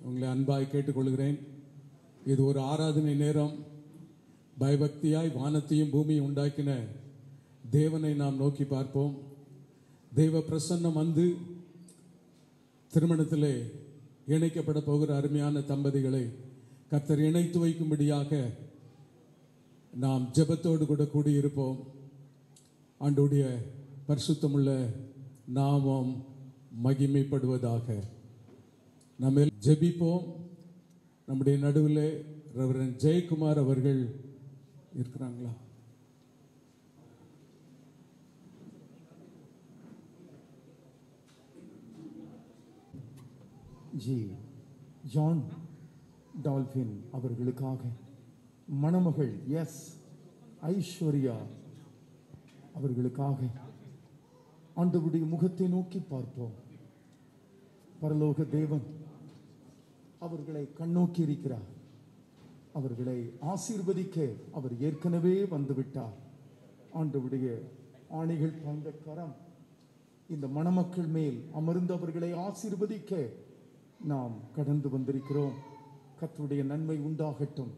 உங்களை அன்பாய் கேட்டுக்கொள்கிறேன். இது ஒரு ஆராதனை நேரம். பயபக்தியாய் வானத்தையும் பூமியை உண்டாக்கின தேவனை நாம் நோக்கி பார்ப்போம். தெய்வ பிரசன்னம் வந்து திருமணத்திலே இணைக்கப்பட போகிற அருமையான தம்பதிகளை கர்த்தர் இணைத்து வைக்கும்படியாக நாம் ஜெபத்தோடு கூட கூடியிருப்போம். ஆண்டவருடைய பரிசுத்தமுள்ள நாமம் மகிமைப்படுவதாக. நம்ம ஜெபிப்போம். நம்முடைய நடுவில் ரெவரண்ட் ஜெயக்குமார் அவர்கள் இருக்கிறாங்களா? ஜி ஜான் டால்பின் அவர்களுக்காக, மணமகள் எஸ் ஐஸ்வர்யா அவர்களுக்காக ஆண்டவருடைய முகத்தை நோக்கி பார்ப்போம். பரலோக தேவன் அவர்களை கண்ணோக்கி இருக்கிறார். அவர்களை ஆசீர்வதிக்க அவர் ஏற்கனவே வந்துவிட்டார். ஆண்டவருடைய ஆணைகள் பாய்ந்த கரம் இந்த மணமக்கள் மேல் அமர்ந்து அவர்களை ஆசீர்வதிக்க நாம் கடந்து வந்திருக்கிறோம். கர்த்தருடைய நன்மை உண்டாகட்டும்.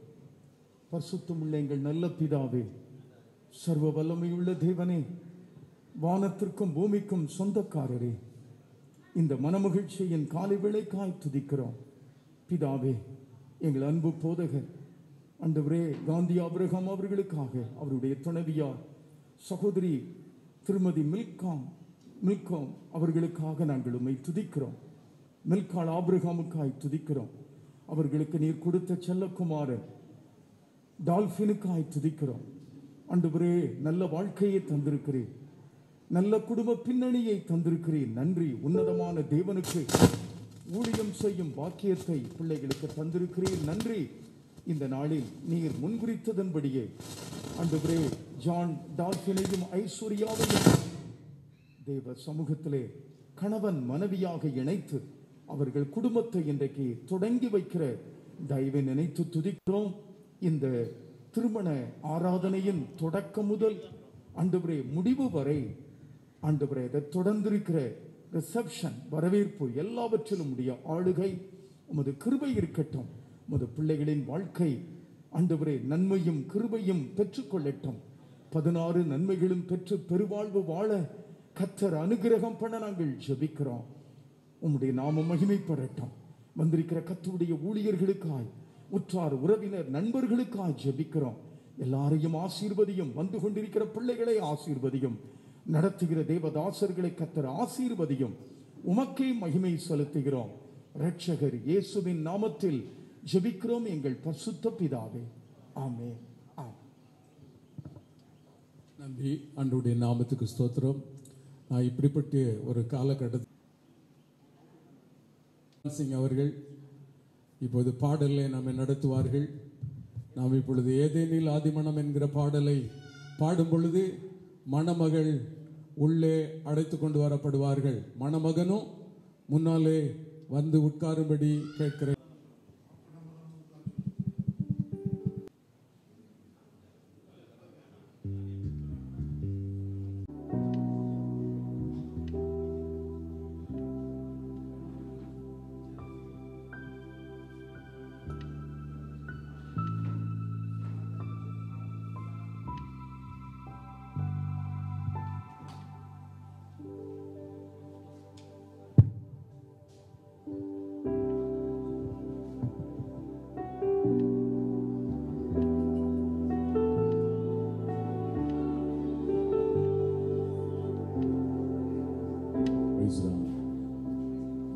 பரிசுத்தமுள்ள எங்கள் நல்ல பிதாவே, சர்வ வல்லமையுள்ள தேவனே, வானத்திற்கும் பூமிக்கும் சொந்தக்காரரே, இந்த மனமகிழ்ச்சியின் காலை வேளைக்காய் துதிக்கிறோம். பிதாவே, எங்கள் அன்பு போதகர் ஆண்டவரே காந்தி ஆபிரகாம் அவர்களுக்காக, அவருடைய துணைவியார் சகோதரி திருமதி மில்காம் அவர்களுக்காக நாங்கள் உம்மை துதிக்கிறோம். மில்காள் ஆபிரகாமுக்காய் துதிக்கிறோம். அவர்களுக்கு நீர் கொடுத்த செல்லக்குமாரன் டால்பினுக்காய் துதிக்கிறோம். ஆண்டவரே, நல்ல வாழ்க்கையை தந்திருக்கிறேன், நல்ல குடும்ப பின்னணியை தந்திருக்கிறேன். நன்றி. உன்னதமான தேவனுக்கு ஊழியம் செய்யும் பாக்கியத்தை பிள்ளைகளுக்கு தந்திருக்கிறேன். நன்றி. இந்த நாளில் நீர் முன்குறித்ததன்படியே ஆண்டவரே ஜான் டால்பினையும் ஐஸ்வர்யாவையும் தேவ சமூகத்திலே கணவன் மனைவியாக இணைத்து அவர்கள் குடும்பத்தை இன்றைக்கு தொடங்கி வைக்கிற தயவை நினைத்து துதிக்கிறோம். இந்த திருமண ஆராதனையின் தொடக்கம் முதல் ஆண்டவரே முடிவு வரை ஆண்டவரே அதை தொடர்ந்திருக்கிற ரிசப்ஷன், வரவேற்பு எல்லாவற்றிலும் உடைய ஆளுகை உமது கிருபை இருக்கட்டும். உமது பிள்ளைகளின் வாழ்க்கை ஆண்டவரே நன்மையும் கிருபையும் பெற்றுக்கொள்ளட்டும். 16 நன்மைகளும் பெற்று பெருவாழ்வு வாழ கர்த்தர் அனுகிரகம் பண்ண நாங்கள் ஜெபிக்கிறோம். உம்முடைய நாமம் மகிமைப்படட்டும். வந்திருக்கிற கர்த்தருடைய ஊழியர்களுக்காய், உற்றார் உறவினர் நண்பர்களுக்காய் ஜெபிக்கிறோம். எல்லாரையும் ஆசீர்வதியும். வந்து கொண்டிருக்கிற பிள்ளைகளை ஆசீர்வதியும். நடத்துகிற தேவதாசர்களை கர்த்தர் ஆசீர்வதியும். உமக்கே மகிமை செலுத்துகிறோம். இரட்சகர் இயேசுவின் நாமத்தில் ஜெபிக்கிறோம் எங்கள் பரிசுத்த பிதாவே. ஆமென். நன்றி. ஆண்டவருடைய நாமத்துக்கு ஸ்தோத்திரம். நான் இப்படிப்பட்ட ஒரு காலகட்டத்தில் சிங் அவர்கள் இப்போது பாடலை நம்மை நடத்துவார்கள். நாம் இப்பொழுது ஏதேனில் ஆதிமனம் என்கிற பாடலை பாடும் பொழுது மணமகள் உள்ளே அழைத்து கொண்டு வரப்படுவார்கள். மணமகனும் முன்னாலே வந்து உட்காரும்படி கேட்கிறேன்.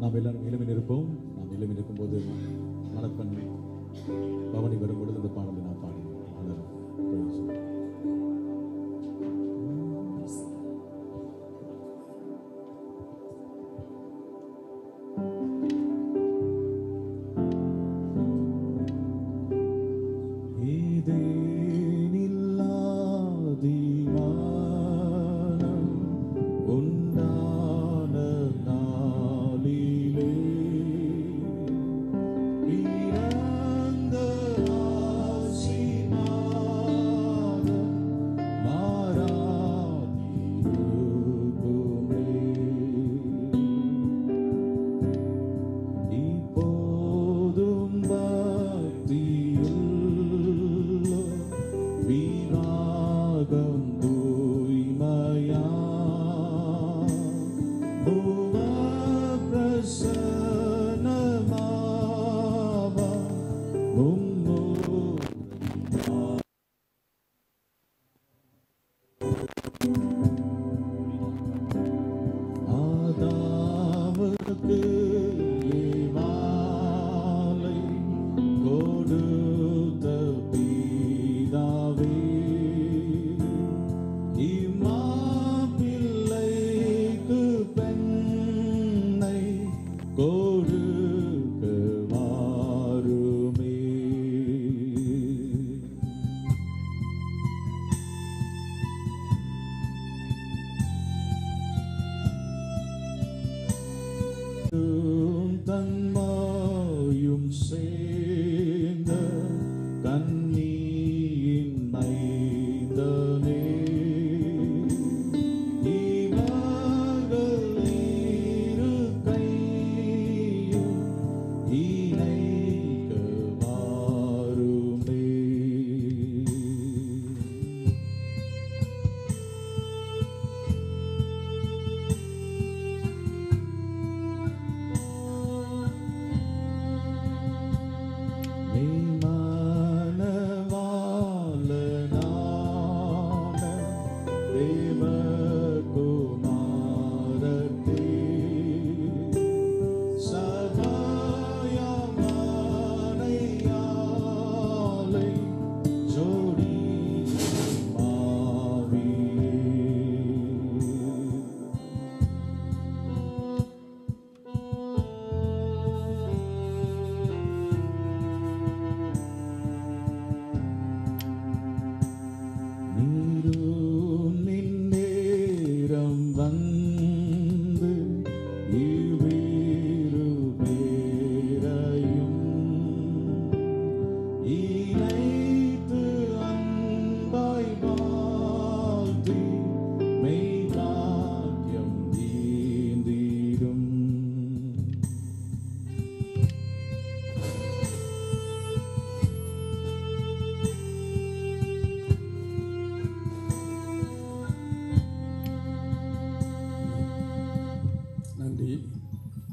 நாம் எல்லாரும் இளமையில் இருப்போம். நாம் இளமையில் இருக்கும்போது மணப்பெண் பவனி வரும்பொழுது அந்த பாடலை நாம் பாடி Iranda, சேர்ந்த கன்னியின் மைந்தனே, இவர்கள் இரு கையும் இணைக்க வாருமே.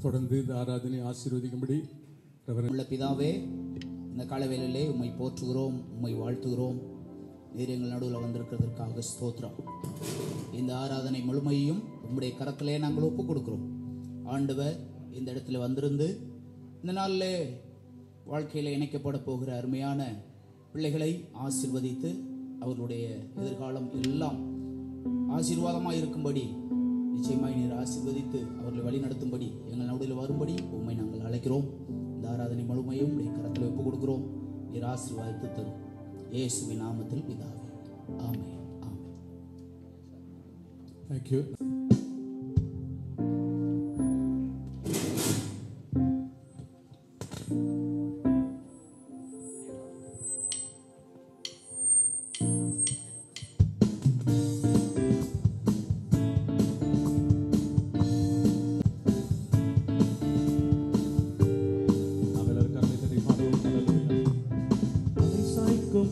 தொடர்ந்து இந்த ஆராதனை ஆசீர்வதிக்கும்படி உள்ள பிதாவே, இந்த காலவேளையிலே உம்மை போற்றுகிறோம், உம்மை வாழ்த்துகிறோம். நீர் எங்கள் நடுவில் வந்திருக்கிறதற்காக ஸ்தோத்திரம். இந்த ஆராதனை முழுமையும் உம்முடைய கரத்திலே நாங்கள் ஒப்புக் கொடுக்கிறோம். ஆண்டவர் இந்த இடத்துல வந்திருந்து இந்த நாளில் வாழ்க்கையில் இணைக்கப்பட போகிற அருமையான பிள்ளைகளை ஆசீர்வதித்து அவர்களுடைய எதிர்காலம் எல்லாம் ஆசீர்வாதமாக இருக்கும்படி நிச்சயமாய் நீர் ஆசீர்வதித்து அவர்களை வழி நடத்தும்படி எங்கள் நடுவில் வரும்படி உம்மை நாங்கள் அழைக்கிறோம். இந்த ஆராதனை முழுமையும் உடைய கரத்தில் ஒப்புக் கொடுக்கிறோம். நீர் ஆசீர்வாதித்து தரும். இயேசுவின் நாமத்தில் பிதாவே, ஆமென். ஆமென். Thank you.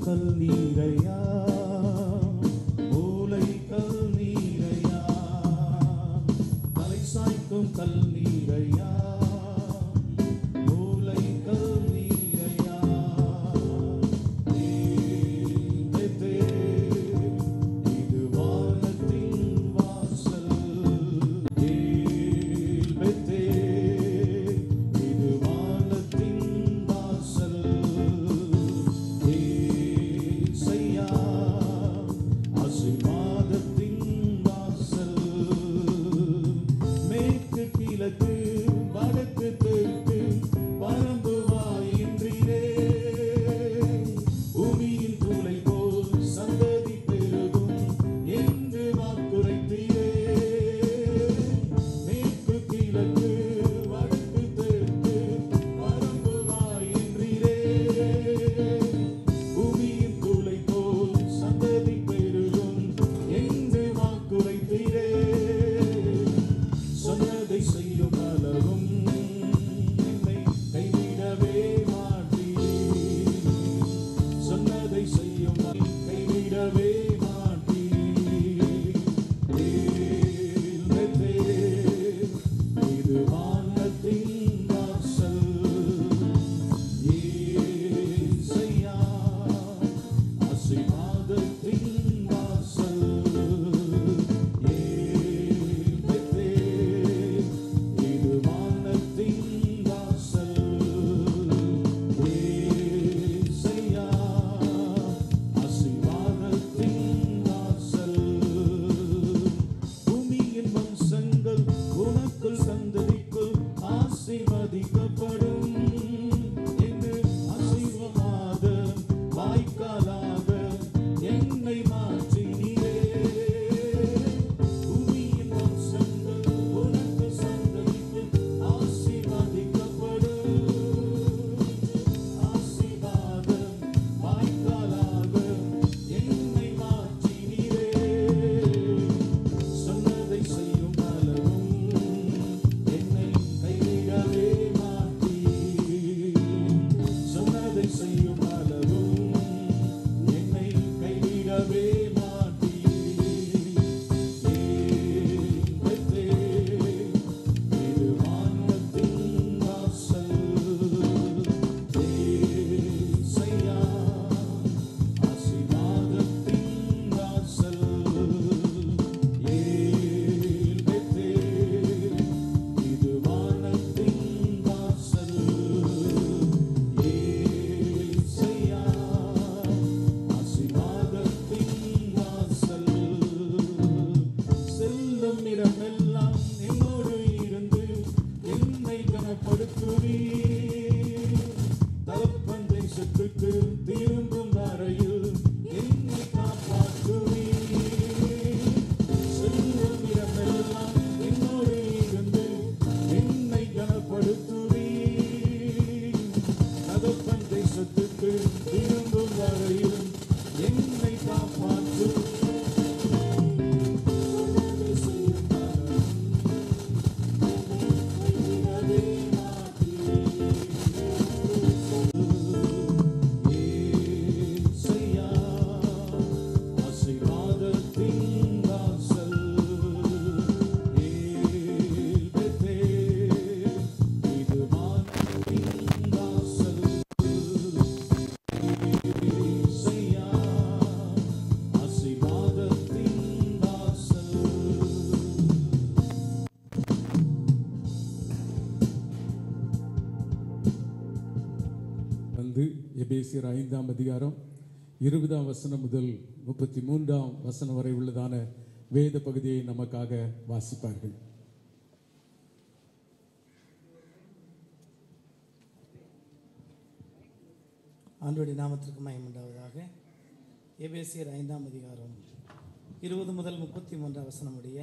கல் நீரையா, மூளை கல் நீரையா, தலை சாய்க்கும் கல் நீரையா, மூளை கல் நீரையா, இது வானத்தின் வாசல், இது வானத்தின் வாசல், செய்யா வரையிலும் என்னை காப்பாற்றும். ஏசையா, ஆசீர்வாதத்தின் வாசல். ஏல்பெத்தே, இது வானத்தின் வாசல். ஏசையா, ஆசீர்வாதத்தின் வாசல். வந்து எபேசியர் 5ஆம் அதிகாரம் 20ஆம் வசனம் முதல் 33ஆம் வசனம் வரை உள்ளதான வேத பகுதியை நமக்காக வாசிப்பார்கள். ஆண்டவருடைய நாமத்திற்கு மகிமை உண்டாவதாக. எபேசியர் 5ஆம் அதிகாரம் 20 முதல் 33 வசனம் உடைய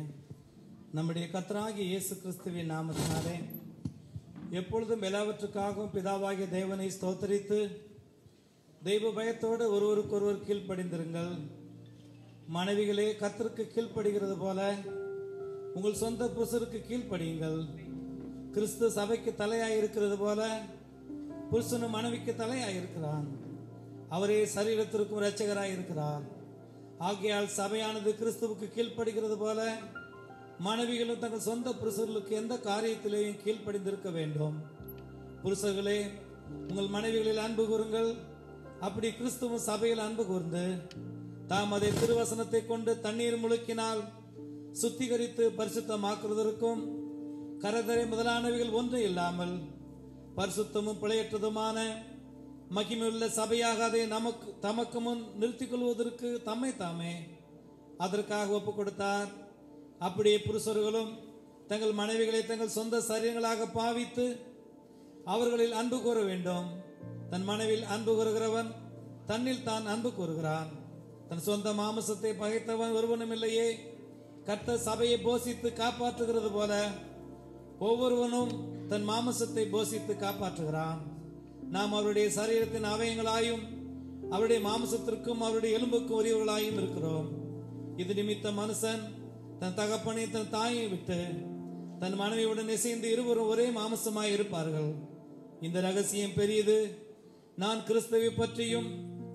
நம்முடைய கர்த்தராகிய இயேசு கிறிஸ்துவின் நாமத்தினாலே எப்பொழுதும் எல்லாவற்றுக்காகவும் பிதாவாகிய தேவனை ஸ்தோத்தரித்து தெய்வ பயத்தோடு ஒருவருக்கொருவர் கீழ்ப்படிந்திருங்கள். மனைவிகளே, கர்த்தருக்கு கீழ்ப்படுகிறது போல உங்கள் சொந்த புருஷருக்கு கீழ்ப்படியுங்கள். கிறிஸ்து சபைக்கு தலையாயிருக்கிறது போல புருஷனும் மனைவிக்கு தலையாயிருக்கிறான். அவரே சரீரத்திற்கும் இரட்சகராயிருக்கிறார். ஆகையால் சபையானது கிறிஸ்துவுக்கு கீழ்ப்படுகிறது போல மனைவிகளும் தங்கள் சொந்த புருஷர்களுக்கு எந்த காரியத்திலேயும் கீழ்ப்படிந்திருக்க வேண்டும். புருஷர்களே, உங்கள் மனைவிகளில் அன்பு கூறுங்கள். அப்படி கிறிஸ்துவும் சபையில் அன்பு கூர்ந்து தாம் அதை திருவசனத்தை கொண்டு தண்ணீர் முழுக்கினால் சுத்திகரித்து பரிசுத்தமாக்குவதற்கும் கரதரை முதலானவைகள் ஒன்று இல்லாமல் பரிசுத்தமும் பிழையற்றதுமான மகிமையுள்ள சபையாக அதை தமக்கு முன் நிறுத்திக் கொள்வதற்கு தம்மை தாமே அதற்காக ஒப்புக் கொடுத்தார். அப்படியே புருஷர்களும் தங்கள் மனைவிகளை தங்கள் சொந்த சரீரங்களாக பாவித்து அவர்களில் அன்பு கூற வேண்டும். தன் மனைவியில் அன்பு கூறுகிறவன் தன்னில் தான் அன்பு கூறுகிறான். தன் சொந்த மாமிசத்தை பகைத்தவன் ஒருவனும் இல்லையே. கர்த்தர் சபையை போஷித்து காப்பாற்றுகிறது போல ஒவ்வொருவனும் தன் மாமிசத்தை போஷித்து காப்பாற்றுகிறான். நாம் அவருடைய சரீரத்தின் அவயங்களாயும் அவருடைய மாமிசத்திற்கும் அவருடைய எலும்புக்கும் உரியவர்களாயும் இருக்கிறோம். இது நிமித்த மனுஷன் தன் தகப்பனை தன் தாயை விட்டு தன் மனைவியுடன் இசைந்து இருவரும் ஒரே மாமிசமாய் இருப்பார்கள். இந்த ரகசியம் பெரியது. நான் கிறிஸ்துவை பற்றியும்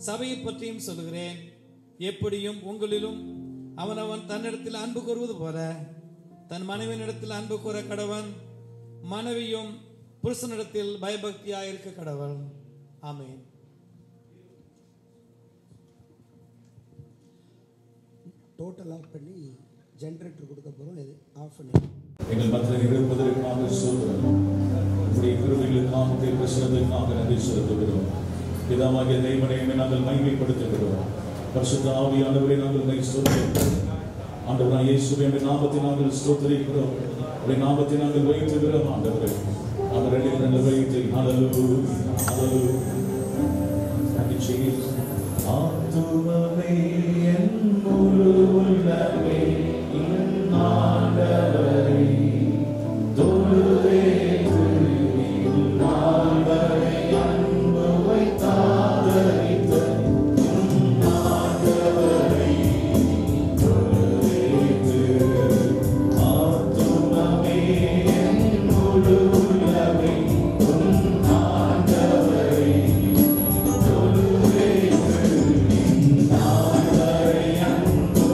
சபையை பற்றியும் சொல்கிறேன். எப்படியும் உங்களிலும் அவனவன் தன்னிடத்தில் அன்பு கூறுவது போல தன் மனைவியினிடத்தில் அன்பு கூற கடவன். மனைவியும் புருஷனிடத்தில் பயபக்தியாயிருக்க கடவள். ஆமென். டோட்டல் ஆஃப் பண்ணி ஜென்ரேட்டர் கொடுக்க போகிறோம். இது ஆஃப் பண்ணி எங்கள் மத்தியில் இருப்பதற்காக சொல்கிறோம். உடைய கிருபைகளுக்காக உடைய பிரசனத்திற்காக நன்றி செலுத்துகிறோம். பிதாவாகிய தேவனை நாங்கள் மகிமைப்படுத்துகிறோம். பரிசுத்த ஆவியானவரை நாங்கள் ஸ்தோத்திரிக்கிறோம். ஆண்டவராகிய இயேசுவே நாமத்தை நாங்கள் ஸ்தோத்திரிக்கிறோம். உடைய நாமத்தை நாங்கள் வைத்துகிறோம். ஆண்டவரே, நாங்கள் ரெண்டு கரங்களை வைத்து ஹல்லேலூயா ஹல்லேலூயா. Thank you, Jesus. ஆத்துமமே என் முழு உள்ளமே ஆண்டவரை தொழுதேத்து ஆண்டவரை அன்பு வைத்தாதரித்த ஆண்டவரை தொழுதேத்து ஆத்துமமே என் முழு உள்ளமே ஆண்டவரை தொழுதேத்து ஆண்டவரை அன்பு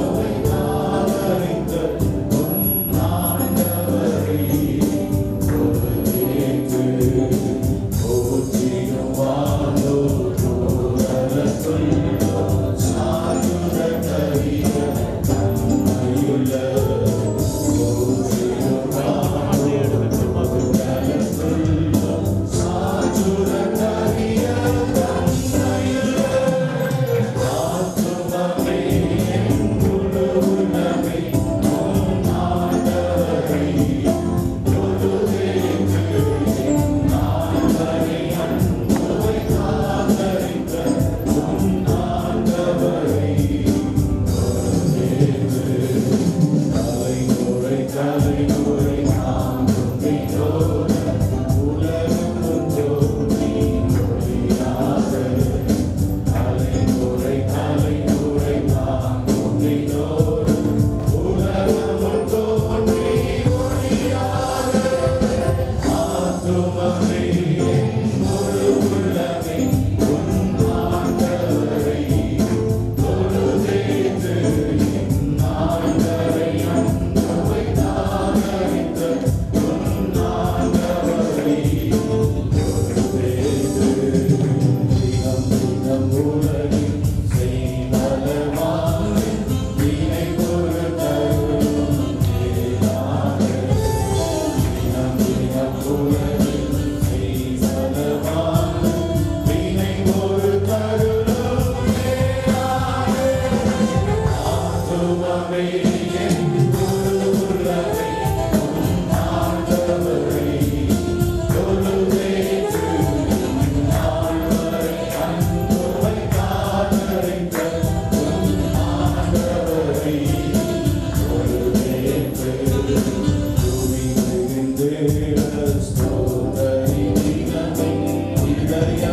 Bye.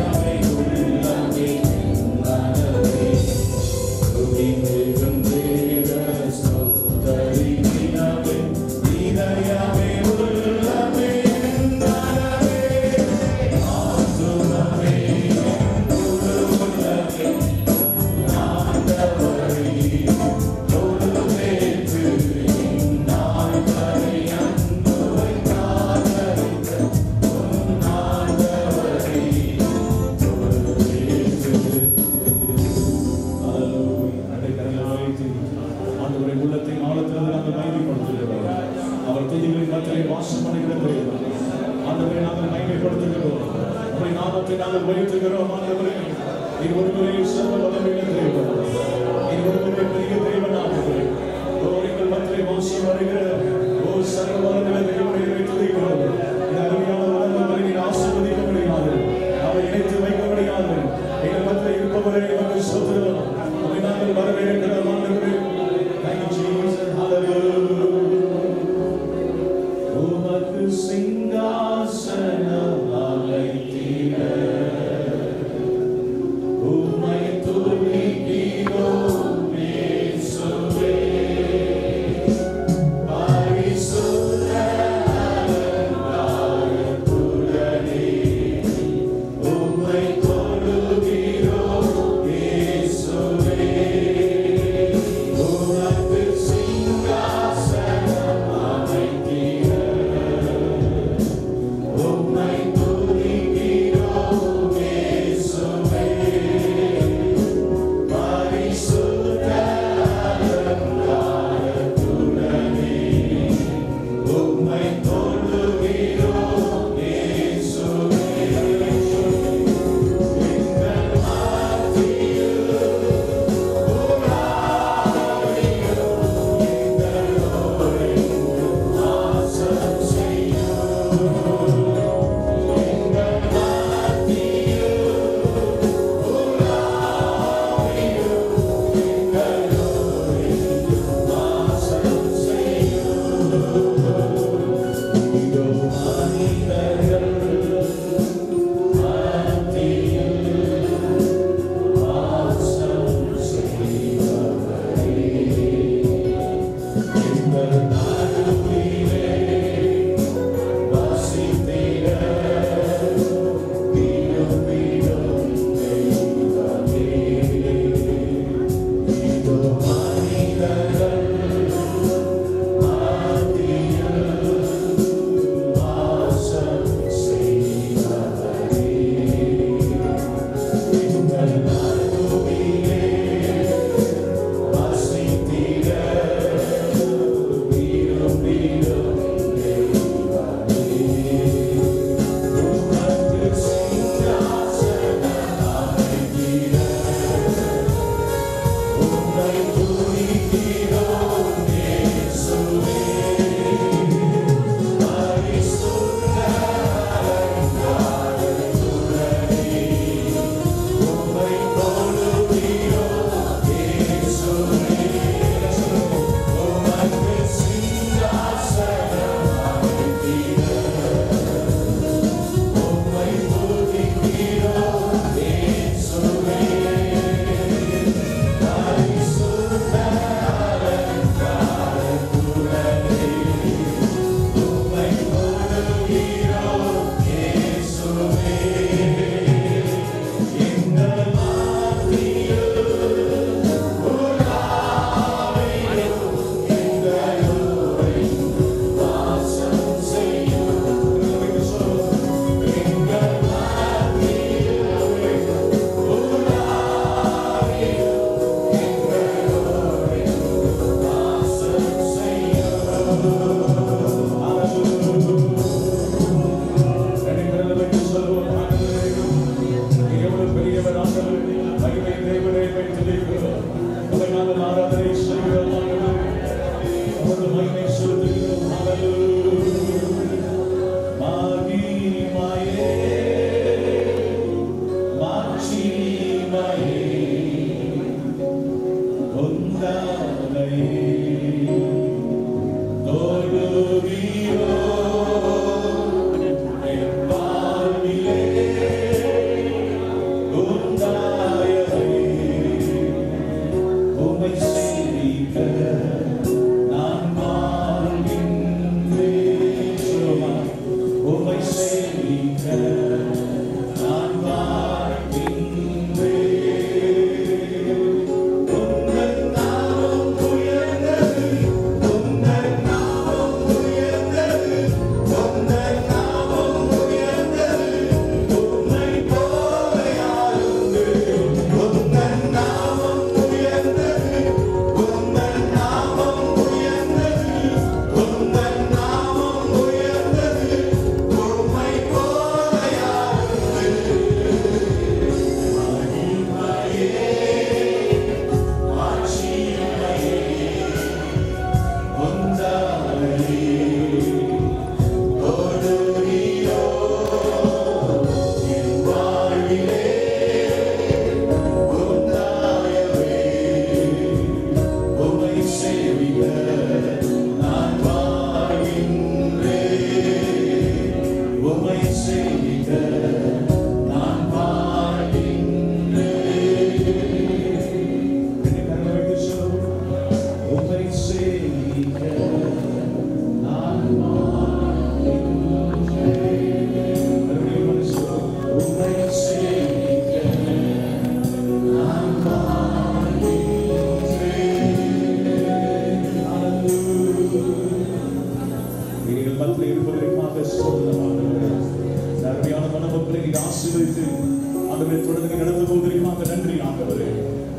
ஆசீர்வதித்து ஆண்டவரை தொடர்ந்து நடந்து கொண்டிருக்காங்க. நன்றி ஆண்டவரே.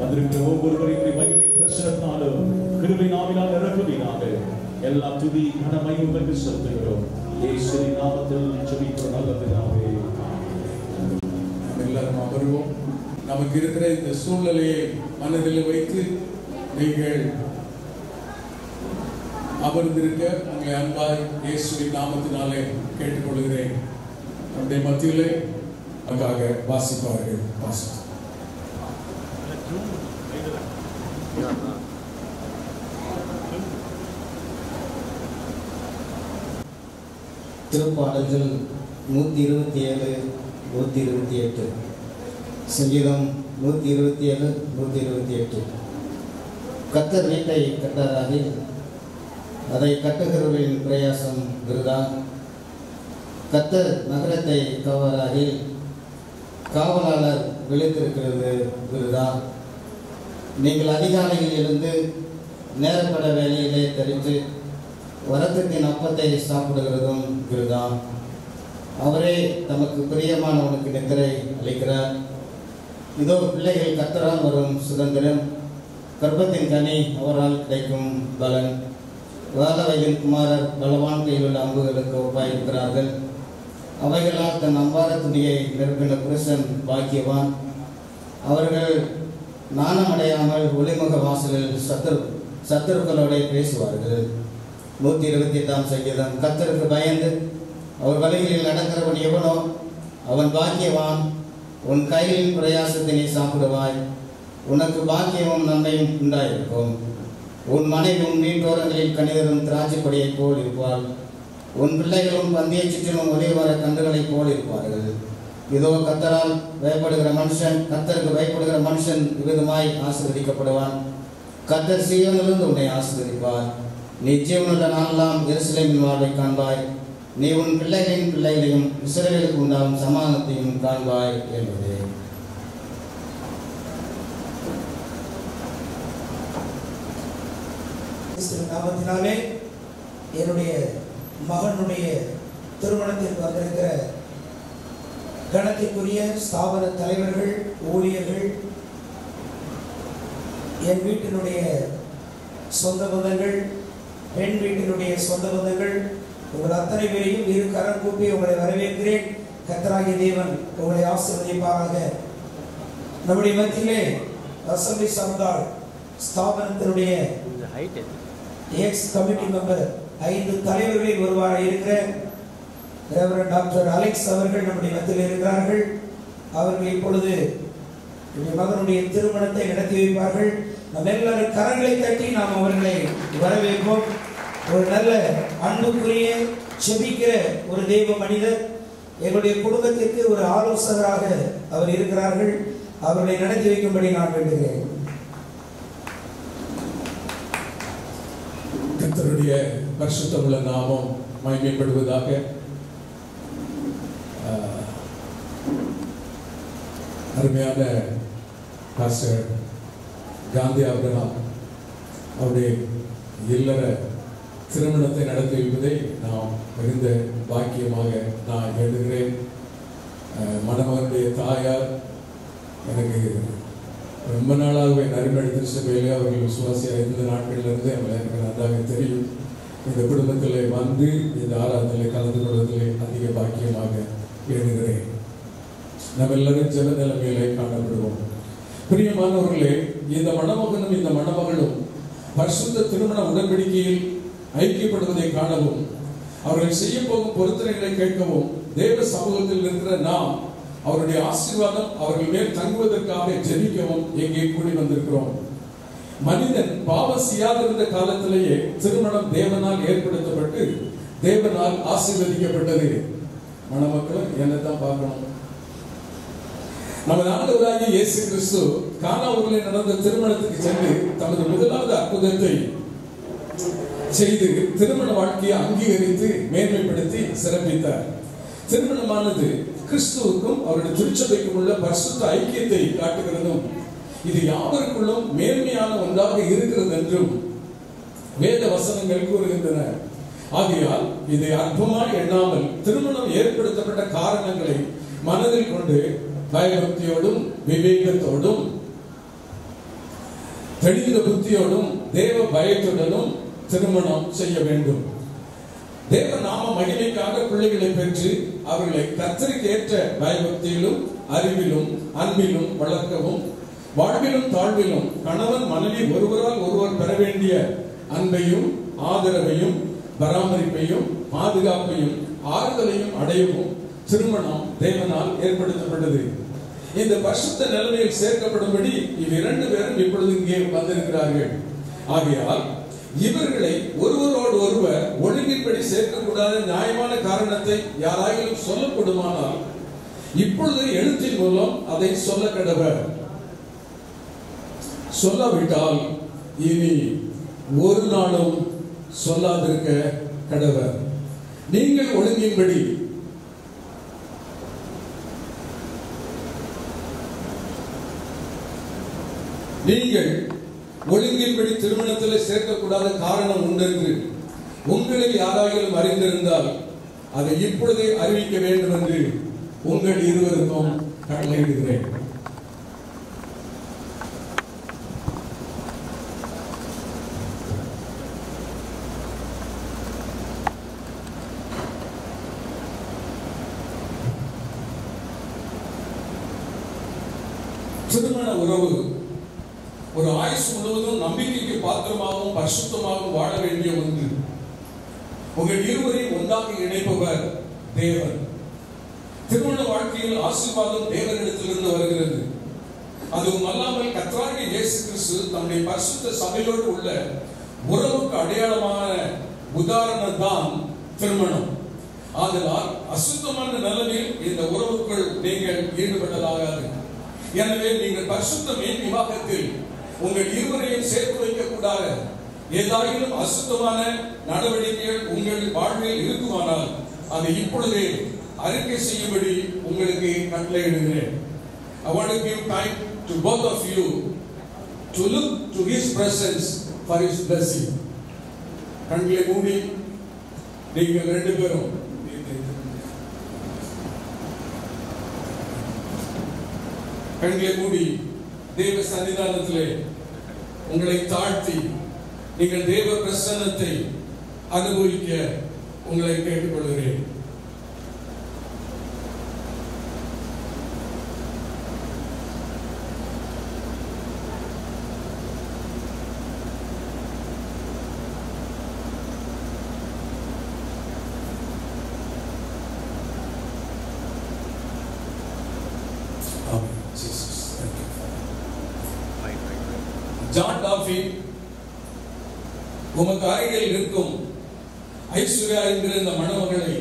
வந்திருக்கிற ஒவ்வொருவரையும் மகிமை பிரசனத்தினாலும் கிருபையினாலும் நிரப்புவீராக. எல்லா துதி கன மகிமைக்கு செலுத்துகிறோம். இயேசுவின் நாமத்தில் ஜெபிக்கிறோம் நல்ல பிதாவே. எல்லாரும் அமருவோம். நமக்கு இருக்கிற இந்த சூழ்நிலையை மனதில் வைத்து நீங்கள் அமர்ந்திருக்க உங்களை அன்பாய் இயேசுவின் நாமத்தினாலே கேட்டுக்கொள்கிறேன். நம்முடைய மத்தியிலே அதற்காக வாசிப்பார்கள். வாசிப்பார். திருப்பாடல்கள் 127, 128. சங்கீதம் 127, 128. கர்த்தர் வீட்டை கட்டாராகில் அதை கட்டுகிறவர்களின் பிரயாசம் விருதா. கர்த்தர் நகரத்தை காவலாகில் காவலாளர் விழித்திருக்கிறது விருதா. நீங்கள் அதிகாலையில் எழுந்து நேரப்பட வேலையிலே தரித்து வரத்தின் அப்பத்தை சாப்பிடுகிறதும் விருதா. அவரே தமக்கு பிரியமானவனுக்கு நித்திரை அளிக்கிறார். இதோ பிள்ளைகள் கர்த்தரால் வரும் சுதந்திரம், கர்ப்பத்தின் கனி அவரால் கிடைக்கும் பலன். வாலவையின் குமாரர் பலவான் கையில் உள்ள அம்புகளுக்கு ஒப்பாயிருக்கிறார்கள். அவைகளால் தன் அம்பார துணியை நிரப்பின புருஷன் பாக்கியவான். அவர்கள் நாணமடையாமல் ஒளிமுக வாசலில் சத்துருக்களோட பேசுவார்கள். 128 சங்கீதம். கர்த்தருக்கு பயந்து அவர் வழிகளில் நடக்கிறவன் எவனோ அவன் பாக்கியவான். உன் கையில் பிரயாசத்தினை சாப்பிடுவாய், உனக்கு பாக்கியமும் நன்மையும் உண்டாயிருக்கும். உன் மனைவி உன் வீட்டோரங்களில் கணிதரும் திராட்சை கொடியைப் போல் இருப்பாள். உன் பிள்ளைகளும் பந்தியை சுற்றிலும் ஒரே வர கன்றுகளைப் போல் இருப்பார்கள். இதோ கர்த்தருக்கு பயப்படுகிற மனுஷன் விதமாய் ஆசீர்வதிக்கப்படுவான். கர்த்தர் சீயோனிலிருந்து உன்னை ஆசீர்வதிப்பார். நீ ஜீவனுள்ள நாளெல்லாம் எருசலேமின் வாழ்வை காண்பாய். நீ உன் பிள்ளைகளின் பிள்ளைகளையும் இஸ்ரவேலுக்கு உண்டாகும் சமாதானத்தையும் காண்பாய் என்பதே. நாமத்தினாலே என்னுடைய மகனுடைய திருமணத்திற்கு வந்திருக்கிற கணத்திற்குரிய ஸ்தாபன தலைவர்கள், ஊழியர்கள், என் வீட்டினுடைய சொந்த பந்தங்கள், பெண் வீட்டினுடைய சொந்த பந்தங்கள், உங்கள் அத்தனை பேரையும் இரு கரம் கூப்பி உங்களை வரவேற்கிறேன். கர்த்தராகிய தேவன் உங்களை ஆசீர்வதிப்பாராக. நம்முடைய மத்தியிலே அசெம்பிளி சமுதாய ஸ்தாபனத்தினுடைய எக்ஸ் கமிட்டி மெம்பர் 5 தலைவர்களில் ஒருவராக இருக்கிற ரெவரண்ட் டாக்டர் அலெக்ஸ் அவர்கள் நம்முடைய மத்தியில் இருக்கிறார்கள். அவர்கள் இப்பொழுது என்னுடைய மகனுடைய திருமணத்தை நடத்தி வைப்பார்கள். நம்ம எல்லாரும் கரங்களை தட்டி நாம் அவர்களை வரவேற்போம். ஒரு நல்ல அன்புக்குரிய செபிக்கிற ஒரு தெய்வ மனிதர், எங்களுடைய குடும்பத்திற்கு ஒரு ஆலோசகராக அவர் இருக்கிறார்கள். அவர்களை நடத்தி வைக்கும்படி நான் வேண்டுகிறேன். கர்த்தருடைய பரிசுத்தமுள்ள நாமம் மகிமைப்படுவதாக. அருமையான பாஸ்டர் காந்தி ஆபிரகாம் அவருடைய இல்லற திருமணத்தை நடத்தி வைப்பதை நாம் மிகுந்த பாக்கியமாக நான் எழுதுகிறேன். மணமகனுடைய தாயார் எனக்கு ரொம்ப நாளாகவே நறுமணி திருச்சபையிலே அவர்கள் விசுவாசியாக இருந்த நாட்களிலிருந்து எனக்கு நன்றாக தெரியும். இந்த குடும்பத்தில் வந்து இந்த ஆராதனையில் கலந்து கொள்வதிலே அதிக பாக்கியமாக எழுதுகிறேன். நம்ம எல்லாரும் ஜெப நிலைமையிலே காணப்படுவோம். பிரியமானவர்களே, இந்த மணமகனும் இந்த மணமகளும் பரிசுத்த திருமண உடன்படிக்கையில் ஐக்கியப்படுவதை காணவும், அவர்கள் செய்ய போகும் பொருத்தனைகளை கேட்கவும், தேவ சமூகத்தில் இருக்கிற நாம் அவருடைய ஆசீர்வாதம் அவர்கள் மேல் தங்குவதற்காக ஜெபிக்கவும் எங்கே கூடி வந்திருக்கிறோம். மனிதன் பாவம் செய்யாதிருந்த காலத்திலேயே திருமணம் தேவனால் ஏற்படுத்தப்பட்டு தேவனால் ஆசீர்வதிக்கப்பட்டது. மணமக்கள் என்னதான் பார்க்கணும். நமது ஆண்டவராகிய இயேசு கிறிஸ்து கானா ஊரில் நடந்த திருமணத்துக்கு சென்று தமது முதலாவது அற்புதத்தை செய்து திருமண வாழ்க்கையை அங்கீகரித்து மேன்மைப்படுத்தி சிறப்பித்தார். திருமணமானது கிறிஸ்துவுக்கும் அவருடைய திருச்சபைக்கும் உள்ள பரிசுத்த ஐக்கியத்தை காட்டுகிறதும், இது யாவருக்குள்ளும் மேன்மையான ஒன்றாக இருக்கிறது என்றும் வேத வசனங்கள் கூறுகின்றன. ஆகையால் இதை அற்பமாய் எண்ணாமல் திருமணம் ஏற்படுத்தப்பட்ட காரணங்களை மனதில் கொண்டு பயபக்தியோடும் விவேகத்தோடும் தெளிந்த புத்தியோடும் தேவ பயத்துடனும் திருமணம் செய்ய வேண்டும். தேவ நாம மகிமைக்காக பிள்ளைகளை பெற்று அவர்களை கர்த்தருக்கு ஏற்ற பயபக்தியிலும் அறிவிலும் அன்பிலும் வளர்க்கவும், வாழ்விலும் தாழ்விலும் கணவன் மனைவி ஒருவரால் ஒருவர் பெற வேண்டிய அன்பையும் ஆதரவையும் பராமரிப்பையும் பாதுகாப்பையும் ஆறுதலையும் அடையவும் திருமணம் தேவனால் ஏற்படுத்தப்பட்டது. இந்த பரிசுத்த நிலைமையில் சேர்க்கப்படும்படி இவ்விரண்டு பேரும் இப்பொழுது இங்கே வந்திருக்கிறார்கள். ஆகையால் இவர்களை ஒருவரோடு ஒருவர் ஒழுங்கின்படி சேர்க்கக்கூடாத நியாயமான காரணத்தை யாராயிலும் சொல்லக்கூடுமானால் இப்பொழுது எழுத்தின் மூலம் அதை சொல்ல கடவர். சொல்லாவிட்டால் இனி ஒரு நாளும் சொல்லாதிருக்க கடவர். நீங்கள் ஒழுங்கின்படி திருமணத்தில் சேர்க்கக்கூடாத காரணம் உண்டென்று உங்களில் யாராயிலும் அறிந்திருந்தால் அதை இப்பொழுதே அறிவிக்க வேண்டும் என்று உங்கள் இருவருக்கும் கட்டளையிடுகிறேன். திருமண உறவு ஒரு ஆயுசு முழுவதும் நம்பிக்கைக்கு பாத்திரமாகவும் பரிசுத்தமாகவும் வாழ வேண்டிய ஒன்று. உங்கள் இருவரையும் ஒன்றாக இணைப்பவர் தேவன். திருமண வாழ்க்கையில் ஆசீர்வாதம் தேவனிடத்திலிருந்து வருகிறது. அதுவும் அல்லாமல் கர்த்தராகிய இயேசு கிறிஸ்து தம்முடைய பரிசுத்த சபையோடு உள்ள உறவுக்கு அடையாளமான உதாரணம் தான் திருமணம். ஆதலால் அசுத்தமான நிலையில் இந்த உறவுக்குள் நீங்கள் ஈடுபடலாகாது. எனவே நீங்கள் பரிசுத்தமே விவாகத்தில் உங்கள் இருவரையும் சேர்த்து வைக்க கூடாது. ஏதாயிலும் அசுத்தமான நடவடிக்கைகள் உங்கள் வாழ்வில் இருக்குமானால் அதை இப்பொழுதே அறிக்கை செய்யும்படி உங்களுக்கு கட்டளையிடுகிறேன். I want to give time to both of you to look to His presence for His blessing. கண்களை மூடி நீங்கள் ரெண்டு பேரும் கண்களை மூடி தேவ சன்னிதானத்திலே உங்களை தாழ்த்தி நீங்கள் தேவ பிரசன்னத்தை அனுபவிக்க உங்களை கேட்டுக்கொள்கிறேன். ஜான் டாஃபி, உமக்கு அருகில் இருக்கும் ஐஸ்வர்யா என்கிற இந்த மணமகளை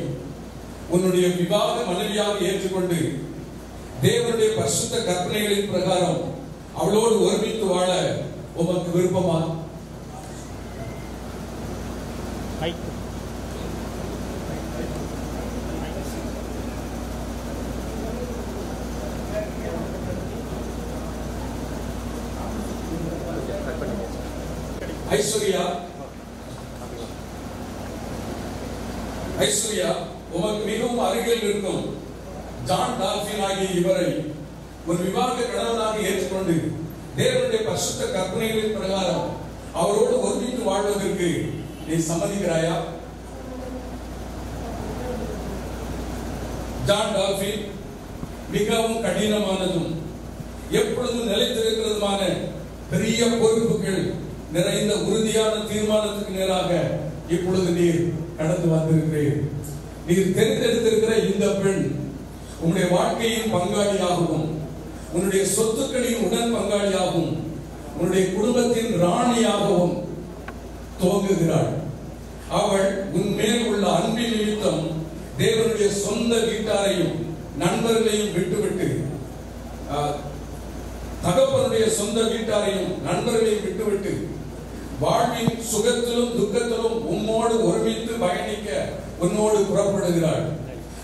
உன்னுடைய விவாக மனைவியாக ஏற்றுக்கொண்டு தேவனுடைய பரிசுத்த கற்பனைகளின் பிரகாரம் அவளோடு ஒருமித்து வாழ உமக்கு விருப்பமா? ஐஸ்வர்யா, உமக்கு மிகவும் அருகில் இருக்கும் ஜான் டால்பின் ஆகிய இவரை ஒரு விவாக கணவனாக ஏற்றுக்கொண்டு தேவனுடைய பரிசுத்த கற்பனைகளின் பிரகாரம் அவரோடு ஒருமித்து வாழ்வதற்கு நீ சம்மதிக்கிறாயா? ஜான் டால்பின் மிகவும் கடினமானதும் எப்பொழுதும் நிலைத்திருக்கிறதுமான பெரிய பொறுப்புகள் நிறைந்த உறுதியான தீர்மானத்துக்கு நேராக இப்பொழுது நீர் கடந்து வந்திருக்கிறீர். நீர் தெரிந்தெடுத்திருக்கிற இந்த பெண் உன்னுடைய வாழ்க்கையின் பங்காளியாகவும் உன்னுடைய சொத்துக்களின் உடன் பங்காளியாகவும் உன்னுடைய குடும்பத்தின் ராணியாகவும் துவங்குகிறாள். அவள் உன்மேல் உள்ள அன்பின் நிமித்தம் தேவனுடைய சொந்த வீட்டாரையும் நண்பர்களையும் விட்டுவிட்டு, தகப்பனுடைய சொந்த வீட்டாரையும் நண்பர்களையும் விட்டுவிட்டு வாழ்வின் சுகத்திலும் துக்கத்திலும் உன்னோடு ஒருமித்து பயணிக்க உன்னோடு புறப்படுகிறாள்.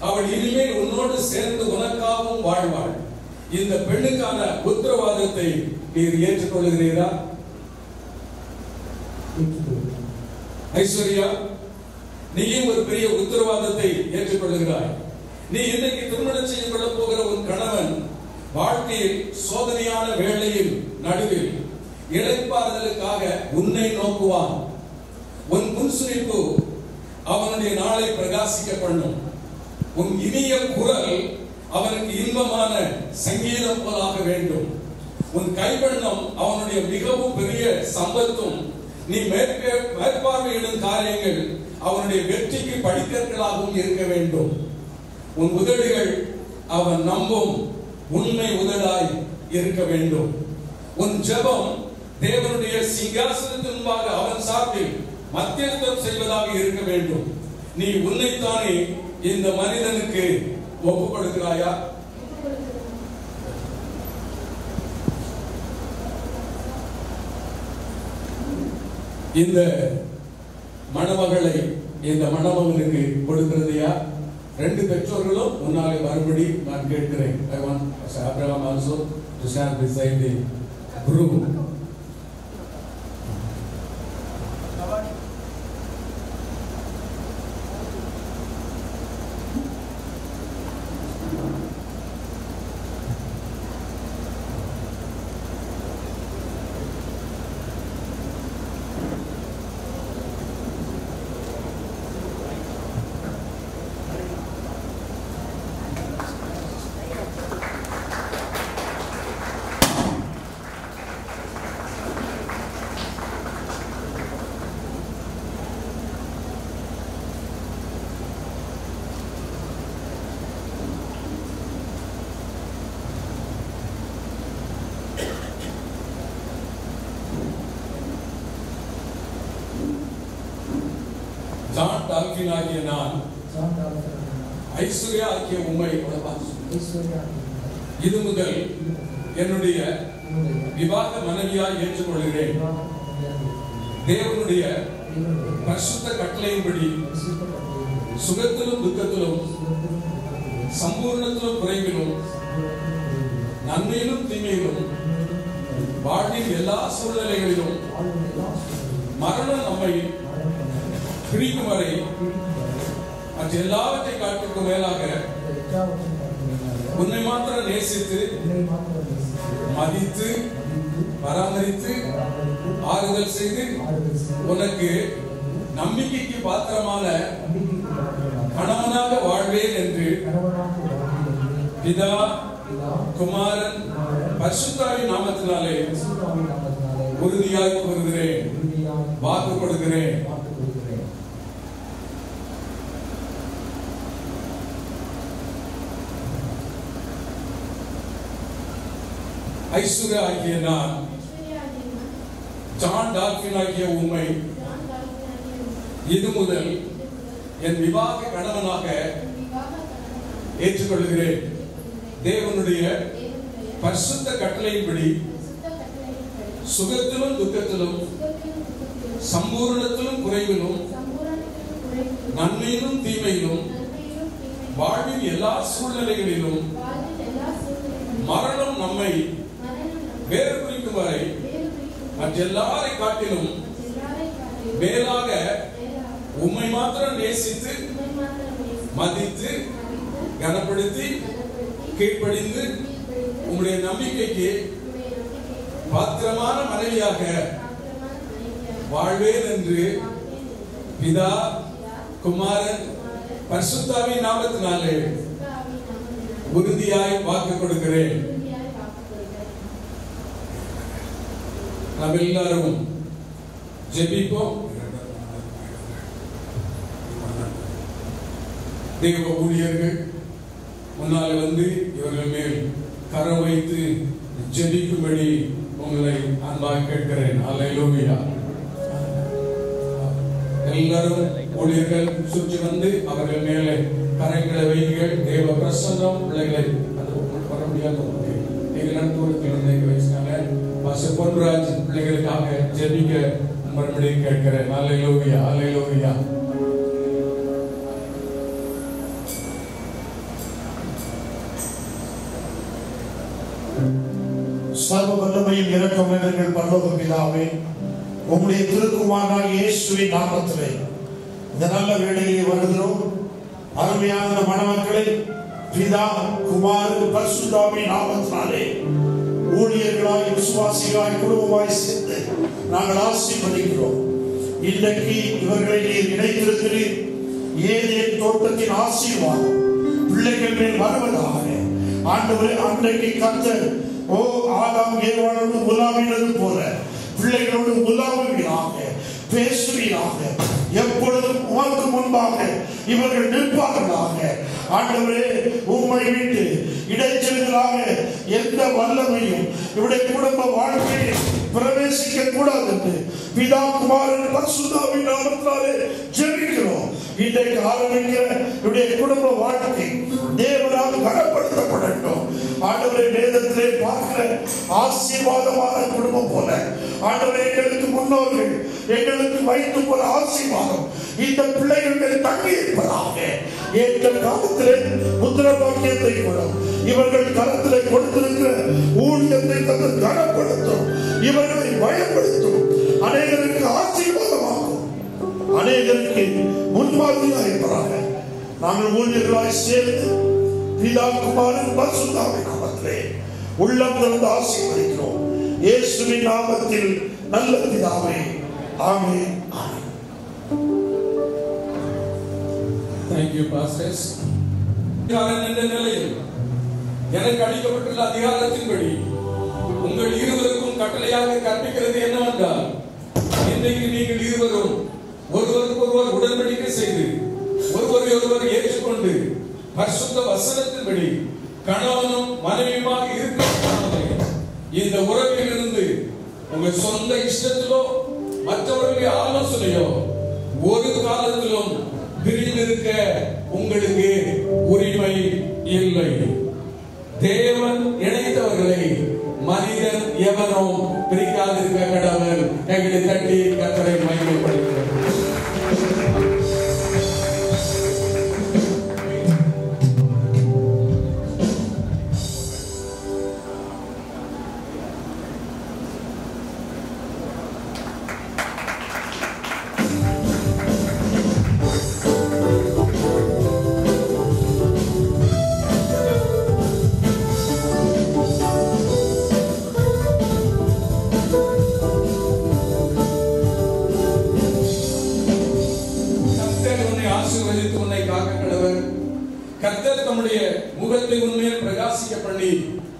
அவள் இனிமேல் உன்னோடு சேர்ந்து உனக்காகவும் வாழ்வாள். இந்த பெண்ணுக்கான உத்தரவாதத்தை நீர் ஏற்றுக்கொள்கிறீரா? ஐஸ்வர்யா, நீயும் ஒரு பெரிய உத்தரவாதத்தை ஏற்றுக்கொள்கிறாய். நீ இன்னைக்கு திருமணம் செய்து கொள்ள போகிற உன் கணவன் வாழ்க்கையில் சோதனையான வேளையில் நடுவில் இளைப்பாறுதலுக்காக உன்னை நோக்குவான். உன் புன்சிரிப்பு அவனுடைய நாளை பிரகாசிக்க பண்ணும். உன் இனிய குரல் அவனுக்கு இன்பமான சங்கீதம் போலாக வேண்டும். உன் கைவண்ணம் அவனுடைய மிகவும் பெரிய சம்பத்தும், நீ மேற்பார்வையிடும் காரியங்கள் அவனுடைய வெற்றிக்கு படிக்கற்களாகவும் இருக்க வேண்டும். உன் உதடுகள் அவன் நம்பும் உண்மை உதடாய் இருக்க வேண்டும். உன் ஜெபம் தேவனுடைய சிங்காசனத்தின் முன்பாக அவன் சார்பில் மத்தியஸ்தம் செய்வதாக இருக்க வேண்டும். நீ உன்னைத்தானே இந்த மனிதனுக்கு ஒப்புக் கொடுக்கிறாயா? இந்த மணமகளை இந்த மணமகனுக்கு கொடுக்கிறதையா? ரெண்டு பெற்றோர்களும் முன்னாலே வரும்படி நான் கேட்கிறேன். I want Abraham also to stand beside the groom. John Tolkien ஆகிய நான் ஐஸ்வர்யா ஆகிய உம்மை இது முதல் என்னுடைய விவாக மனைவியாய் ஏற்றுக்கொள்கிறேன். தேவனுடைய பரிசுத்த கட்டளையின்படி சுகத்திலும் துக்கத்திலும் சம்பூர்ணத்திலும் குறைவிலும் நன்மையிலும் தீமையிலும் வாழ்வின் எல்லா சூழ்நிலைகளிலும் மரணம் நம்மை பிடிக்கும் வரை மற்ற எல்லாவற்றை காட்டுக்கும் மேலாக உன்னை மாத்திரம் நேசித்து மதித்து பராமரித்து ஆறுதல் செய்து உனக்கு நம்பிக்கைக்கு பாத்திரமான கணவனாக வாழ்வேன் என்று பிதா குமாரன் பரிசுத்தாவின் நாமத்தினாலே உறுதியாக கூறுகிறேன், வாக்கு கொடுக்கிறேன். ஐஸ்வர்யா ஆகிய நான் ஜான் டால்கின் ஆகிய உம்மை இது முதல் என் விவாக கணவனாக ஏற்றுக்கொள்கிறேன். தேவனுடைய பரிசுத்த கட்டளையின்படி சுகத்திலும் துக்கத்திலும் சம்பூர்ணத்திலும் குறைவிலும் நன்மையிலும் தீமையிலும் வாழ்வின் எல்லா சூழ்நிலைகளிலும் மரணம் நம்மை வேறு குறிக்கும் வரை மற்றெல்லாரை காட்டிலும் மேலாக உம்மை மாத்திரம் நேசித்து மதித்து கனப்படுத்தி கீழ்ப்படிந்து உம்முடைய நம்பிக்கைக்கு பாத்திரமான மனைவியாக வாழ்வேன் என்று பிதா குமாரன் பரிசுத்தாவின் நாமத்தினாலே உறுதியாய் வாக்கு கொடுக்கிறேன். நாம் எல்லாரும் ஜெபிப்போம். தேவ ஊழியர்கள் முன்னாலே வந்து இவர்கள் மேல் கரம் வைத்து ஜெபிக்கும்படி உங்களை அன்பாக கேட்கிறேன். அல்லேலூயா. எல்லாரும் ஊழியர்கள் சுற்றி வந்து அவர்கள் மேலே கரங்களை வைங்கள். தேவ பிரசன்னம் பிள்ளைகளை வர முடியாத நீங்கள் நடத்துவதற்கு வயசுக்காங்க பாஸ்டர் பொன்ராஜ் பிள்ளைகளுக்காக ஜெபிக்க மறுபடியும் கேட்கிறேன். அல்லேலூயா, அல்லேலூயா. சர்வ வல்லமையும் இரக்கம் எங்கள் பரலோக பிதாவே, உம்முடைய திருக்குமாரனாகிய இயேசுவின் நாமத்திலே இந்த நல்ல வேளையிலே வருகிறோம். அருமையான மணமக்களை பிதா குமார் பரிசுத்தாவின் நாமத்தினாலே ஊழியர்களாய் விசுவாசிகளாய் குடும்பமாய் சேர்ந்து நாங்கள் ஆசீர்வதிக்கிறோம். இன்றைக்கு இவர்களை நீர் இணைத்திருக்கிறீர். ஏதேன் தோட்டத்தின் ஆசீர்வாதம் பிள்ளைகள் மேல் வருவதாக. ஆண்டவரே, அன்றைக்கு கர்த்தர் ஆதாம் ஏவாளோடு உலாவினது போல பிள்ளைகளோடு உலாவுவீராக, பேசுவீராக. எப்பொழுதும் உமக்கு முன்பாக இவர்கள் நிற்பார்களாக. ஆண்டவரே, உம்மை விட்டு இடைச்சல்களாக எந்த வல்லமையும் இவருடைய குடும்ப வாழ்க்கையில் பிரவேசிக்க கூடாது என்று பிதா குமாரன் பரிசுத்தாவின் நாமத்தினாலே ஜெபிக்கிறோம். இன்றைக்கு ஆரம்பிக்கிற இவருடைய குடும்ப வாழ்க்கை தேவனால் கனப்படுத்தப்படட்டும். ஆண்டவரை வேதத்திலே பார்க்கிற ஆசீர்வாதமான குடும்பம் போல ஆண்டவரை எங்களுக்கு முன்னோர்கள் எங்களுக்கு வைத்து போல ஆசீர்வாதம் இந்த பிள்ளைகள் மேல் தங்கி இருப்பதாக. ஏற்ற காலத்திலே முத்திர பாக்கியத்தை கொடும். இவர்கள் கரத்திலே கொடுத்திருக்கிற ஊழியத்தை தந்து கனப்படுத்தும். இவர்களை பயன்படுத்தும். அநேகருக்கு ஆசீர்வாதமாகும். அநேகருக்கு முன்மாதிரியாக இருப்பதாக. நாங்கள் ஊழியர்களாய் சேர்ந்து பிதா குமாரன் பரிசுத்தாவின் நாமத்திலே உள்ளம் திறந்து ஆசீர்வதிக்கிறோம். இயேசுவின் நாமத்தில் நல்ல பிதாவே, ஆமென். Thank you, pastors. என்ற நிலையில் எனக்கு அளிக்கப்பட்டுள்ள அதிகாரத்தின்படி உங்கள் இருவருக்கும் கட்டளையாக கற்பிக்கிறது என்னவென்றால், இன்றைக்கு நீங்கள் இருவரும் ஒருவருக்கு ஒருவர் உடன்படிக்கை செய்து ஒருவரை ஒருவர் ஏற்றுக்கொண்டு பரிசுத்த வசனத்தின்படி கணவனும் மனைவியுமாக இருக்கிற இந்த உறவில் இருந்து உங்கள் சொந்த இஷ்டத்திலோ மற்றவர்களுடைய ஆலோசனையோ ஒரு காலத்திலும் பிரிந்திருக்க உங்களுக்கு உரிமை இல்லை. தேவன் இணைத்தவர்களை மனிதன் எவரும் பிரிக்காதிருக்க கடவுள். எங்களை தட்டி கர்த்தரை மகிமைப்படுத்துகிறார். கர்த்தர் தம்முடைய முகத்தை உன்மேல் பிரகாசிக்க பண்ணி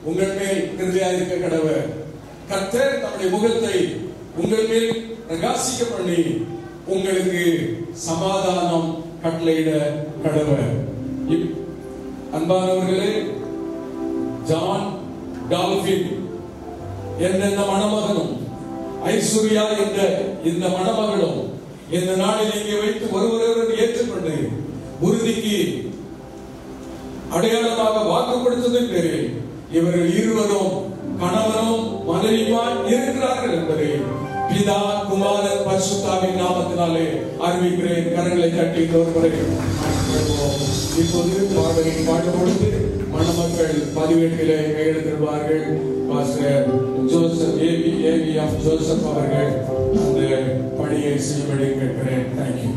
உங்கள் மேல் கிருபையாயிருக்க கடவர். கர்த்தர் தம்முடைய முகத்தை உங்கள் மேல் பிரகாசிக்க பண்ணி உங்களுக்கு சமாதானம் கட்டளையிட கடவர். அன்பானவர்களே, ஜான் டால்பின் என்ற இந்த மணமகனும் ஐஸ்வர்யா என்ற இந்த மணமகளும் இந்த நாளில் இங்கே வைத்து ஒருவரை ஏற்றுக்கொண்டு உறுதிக்கு அடையாளமாக வாக்கு கொடுத்ததன் பேரில் இவர்கள் இருவரும் கணவனும் மனைவியுமாய் இருக்கிறார்கள் என்பதை பிதா குமாரன் பரிசுத்தாவின் நாமத்தினாலே அறிவிக்கிறேன். கரங்களை தட்டி ஒருமுறை இப்போது பாடலை பாடும் பொழுது மணமக்கள் பதிவேட்டிலே கையெழுத்திடுவார்கள். Pastor Joseph AV of Joseph அவர்கள் அந்த பணியை செய்யும்படி கேட்கிறேன். தேங்க்யூ.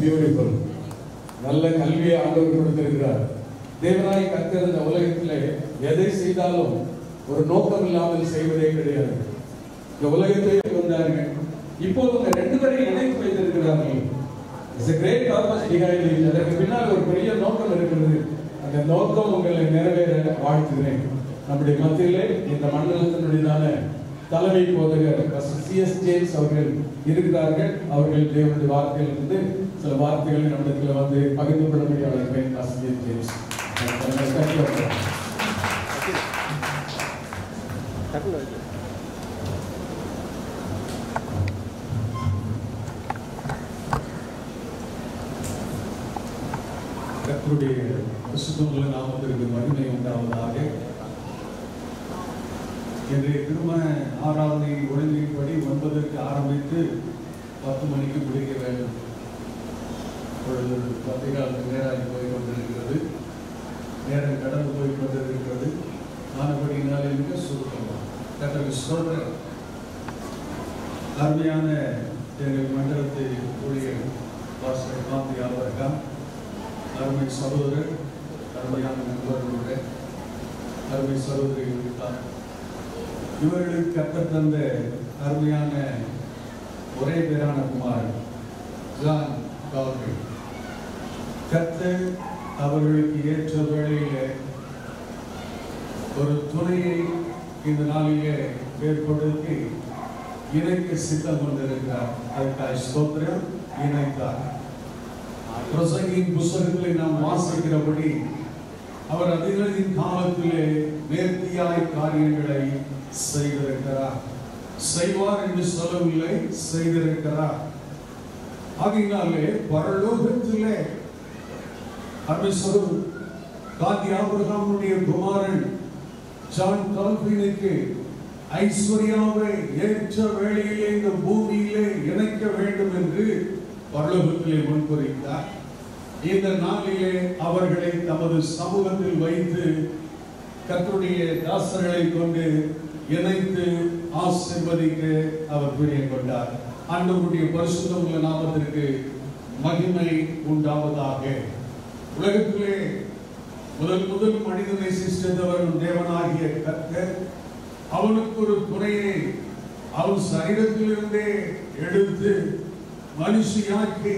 பியூட்டிஃபுல். நல்ல கல்வியை ஆண்டவர் கொடுத்திருக்கிறார். தேவனாய் கர்த்தர் இந்த உலகத்திலே எதை செய்தாலும் ஒரு நோக்கம் இல்லாமல் செய்வதே கிடையாது. இந்த உலகத்தை வந்தார்கள், இப்போது உங்க ரெண்டு பேரையும் இணைத்து வைத்திருக்கிறார்கள். It's a great purpose behind it. அதற்கு பின்னால் ஒரு பெரிய நோக்கம் இருக்கிறது. அந்த நோக்கம் உங்களை நிறைவேற வாழ்த்துகிறேன். நம்முடைய மத்தியிலே இந்த மண்டலத்தினுடையதான தலைமை போதகர் C.S. ஜேம்ஸ் அவர்கள் இருக்கிறார்கள். அவர்கள் தேவனுடைய வார்த்தையிலிருந்து சில வார்த்தைகளை நம்மிடத்தில் வந்து பகிர்ந்து கொள்ள முடியாத C.S. ஜேம்ஸ். கர்த்தருடைய பரிசுத்தமுள்ள நாமத்திற்கு மகிமை உண்டாவதாக. இன்றைய திருமண ஆராதனை ஒழுங்கின்படி 9க்கு ஆரம்பித்து 10 மணிக்கு முடிக்க வேண்டும். இப்பொழுது 10 நேராகி போய் கொண்டிருக்கிறது. நேரம் கடந்து போய் கொண்டிருக்கிறது. ஆனபடினாலே மிக சுருக்கமாக கர்த்தருக்கு ஸ்தோத்திரம். அருமையான எங்கள் மண்டலத்தை ஊழியர் பாஸ்டர் காந்தி அவர்கள், அருமை சகோதரர், அருமையான நண்பர்களுடைய அருமை சகோதரிகள், இவர்களுக்கு கர்த்தர் தந்த அருமையான ஒரே பேரான குமாரன் ஜான் கால்வி. கர்த்தர் அவர்களுக்கு ஏற்ற வேளையிலே ஒரு துணையை இந்த நாளிலே ஏற்படுத்தி இணைக்க சித்தம் கொண்டிருக்கிறார். அதுக்காக ஸ்தோத்திரம். இணைத்தார். பிரசங்கியின் புத்தகத்திலே நாம் வாசிக்கிறபடி அவர் அதிகளின் காலத்திலே நேர்த்தியாய் காரியங்களை செய்திருக்கிறார். செய்வார் என்று சொல்லவில்லை, செய்திருக்கிறார். ஆகையினாலே பரலோகத்திலே காந்தி ஆபிரகாமுடைய குமாரன் ஜான் கால்வினுக்கு ஐஸ்வர்யாவை ஏற்ற வேளையிலே இந்த பூமியிலே இணைக்க வேண்டும் என்று பரலோகத்திலே முன்குறித்தார். இந்த நாளிலே அவர்களை தமது சமூகத்தில் வைத்து கர்த்தருடைய தாசர்களை கொண்டு இணைத்து ஆசீர்வதிக்க அவர் பிரியம் கொண்டார். ஆண்டவருடைய பரிசுத்தமுள்ள நாமத்திற்கு மகிமை உண்டாவதாக. உலகத்திலே முதல் மனிதனை சிருஷ்டித்தவர் தேவனாகிய கர்த்தர் அவனுக்கு ஒரு துணையை அவன் சரீரத்திலிருந்தே எடுத்து மனுஷியாக்கி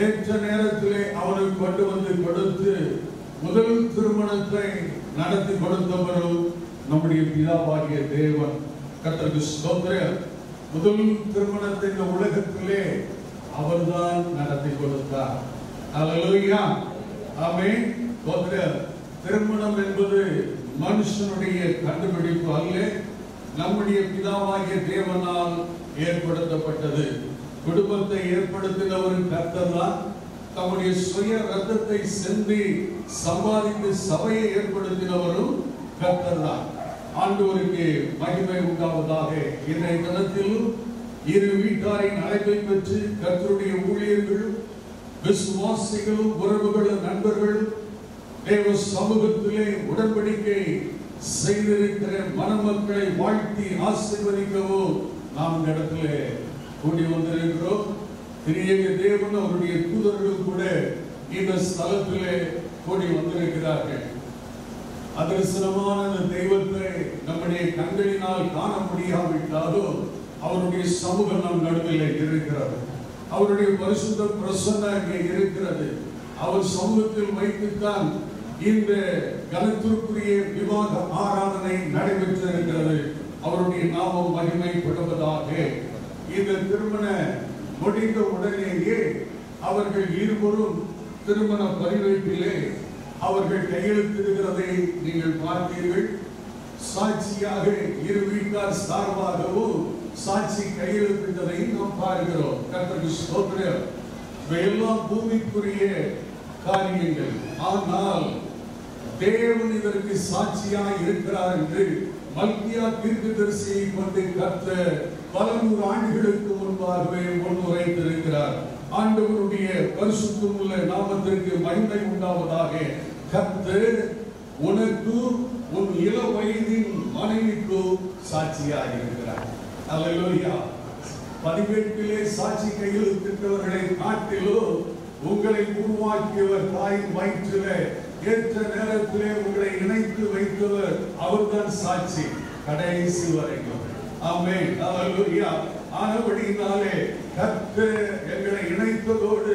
ஏற்ற நேரத்திலே அவனுக்கு கொண்டு வந்து கொடுத்து முதல் திருமணத்தை நடத்தி கொடுத்தவரும் நம்முடைய பிதாவாகிய தேவன். கர்த்தருக்கு ஸ்தோத்திரம். முதல் திருமணத்தை இந்த உலகத்திலே அவர்தான் நடத்தி கொடுத்தார். அல்லேலூயா, ஆமென். திருமணம் என்பது மனுஷனுடைய கண்டுபிடிப்பு அல்ல, நம்முடைய பிதாவாகிய தேவனால் ஏற்படுத்தப்பட்டது. குடும்பத்தை ஏற்படுத்தினவர் கர்த்தர் தான். தம்முடைய சுய ரத்தத்தை சிந்தி சம்பாதித்து சபையை ஏற்படுத்தினவரும் கர்த்தர் தான். ஆண்டவருக்கு மகிமை உண்டாவதாக. இன்றைய தினத்தில் இரு வீட்டாரின் அழைப்பை பெற்று கர்த்தருடைய ஊழியர்களும் விசுவாசிகளும் உறவுகளும் நண்பர்களும் தேவ சமூகத்திலே உடன்படிக்கை செய்திருக்கிற மணமக்களை வாழ்த்தி ஆசீர்வதிக்கவும் நாம் இந்த இடத்திலே கூடி வந்திருக்கிறோம். திரியேக தேவன் அவருடைய தூதர்கள் கூட இந்த ஸ்தலத்திலே கூடி வந்திருக்கிறார்கள். அதர்சனமான தெய்வத்தை நம்முடைய கண்களினால் காண முடியாவிட்டாலும் அவருடைய சமூகம் நம் நடுவில் இருக்கிறது. அவருடைய பரிசுத்த பிரசன்னம் அங்கே இருக்கிறது. அவர் சமூகத்தில் வைத்துத்தான் இந்த கனத்திற்குரிய விவாக ஆராதனை நடைபெற்றிருக்கிறது. அவருடைய நாமம் மகிமைப்படுவதாக. இந்த திருமண முடிந்த உடனேயே அவர்கள் இருவரும் திருமண பதிவேட்டிலே அவர்கள் கையெழுத்திடுகிறதை நீங்கள் பார்த்தீர்கள். சாட்சியாக இரு வீட்டார் சார்பாகவும் சாட்சி கையெழுத்திட்டதை நாம் பார்க்கிறோம். கர்த்தருக்கு ஸ்தோத்திரம். இவையெல்லாம் பூமிக்குரிய காரியங்கள். ஆனால் தேவன் இதற்கு சாட்சியாய் இருக்கிறார் என்று மல்கியா தீர்க்கதரிசியை கொண்டு கர்த்தர் பல நூறு ஆண்டுகளுக்கு முன்பாகவே முன்னுரைத்திருக்கிறார். ஆண்டவருடைய பரிசுத்தமுள்ள நாமத்திற்கு மகிமை உண்டாவதாக. கர்த்தர் உனக்கு உன் இள வயதின் மனைவிக்கு சாட்சியாக இருக்கிறார். அல்லேலூயா. பதிவேட்டிலே சாட்சி கையெழுத்திட்டவர்களை காட்டிலும் உங்களை உருவாக்கியவர் தாயின் வயிற்றிலே ஏற்ற நேரத்திலே உங்களை இணைத்து வைத்தவர் அவர்தான் சாட்சி கடைசி வரைக்கும். ஆமென். ஹல்லேலூயா. ஆனபடியினாலே கர்த்தர் எங்களை இணைத்ததோடு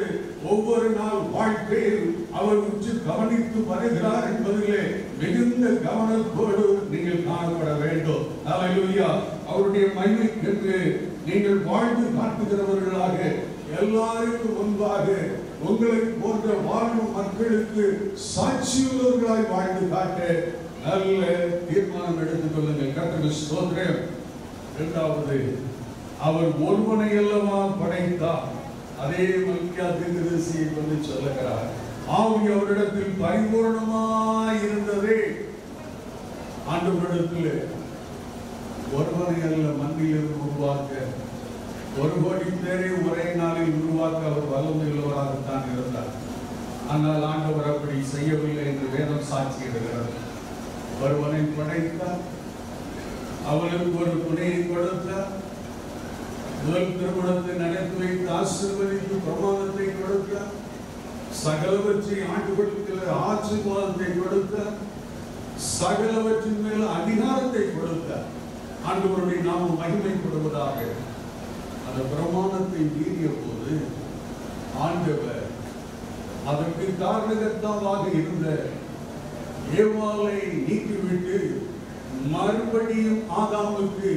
ஒவ்வொரு நாள் வாழ்க்கையில் அவர் உற்று கவனித்து வருகிறார் என்பதிலே மிகுந்த கவனத்தோடு நீங்கள் காணப்பட வேண்டும். ஹல்லேலூயா. அவருடைய மகிமைக்கு நீங்கள் வாழ்ந்து காட்டுகிறவர்களாக எல்லாருக்கும் முன்பாக உங்களை போன்ற வாழும் மக்களுக்கு சாட்சியுள்ளவர்களாய் வாழ்ந்து காட்ட நல்ல தீர்மானம் எடுத்துக் கொள்ளுங்கள். கர்த்தருக்கு ஸ்தோத்திரம். இரண்டாவது, அவர் ஒருவனை அல்லவா படைத்தார். அதே மல்கியா தீர்க்கதரிசியை கொண்டு சொல்லுகிறார். ஆவி அவரிடத்தில் பரிபூர்ணமாய் இருந்ததே. ஆண்டவரிடத்தில் ஒருவனை அல்ல மண்ணிலிருந்து உருவாக்க, 1 கோடி பேரை ஒரே நாளில் உருவாக்க அவர் வல்லமை உள்ளவராகத்தான் இருந்தார். ஆனால் ஆண்டவர் அப்படி செய்யவில்லை என்று வேதம் சாட்சியிடுகிறது. ஒருவனை படைத்தார், அவனுக்கு ஒரு துணையை கொடுத்தார், முதல் திருமணத்தை நடத்தி வைத்து ஆசீர்வதித்து பிரமாணத்தை கொடுத்தார், சகலவற்றை ஆண்டுகளுக்கு ஆசீர்வாதத்தை கொடுத்தார், சகலவற்றின் மேல் அதிகாரத்தை கொடுத்தார். ஆண்டவருடைய நாமம் மகிமைப்படுவதாக. அந்த பிரமாணத்தை மீறிய போது ஆண்டவர் அதற்கு காரணகர்த்தாவாக இருந்த ஏவாளை நீக்கிவிட்டு மறுபடியும் ஆதாமுக்கு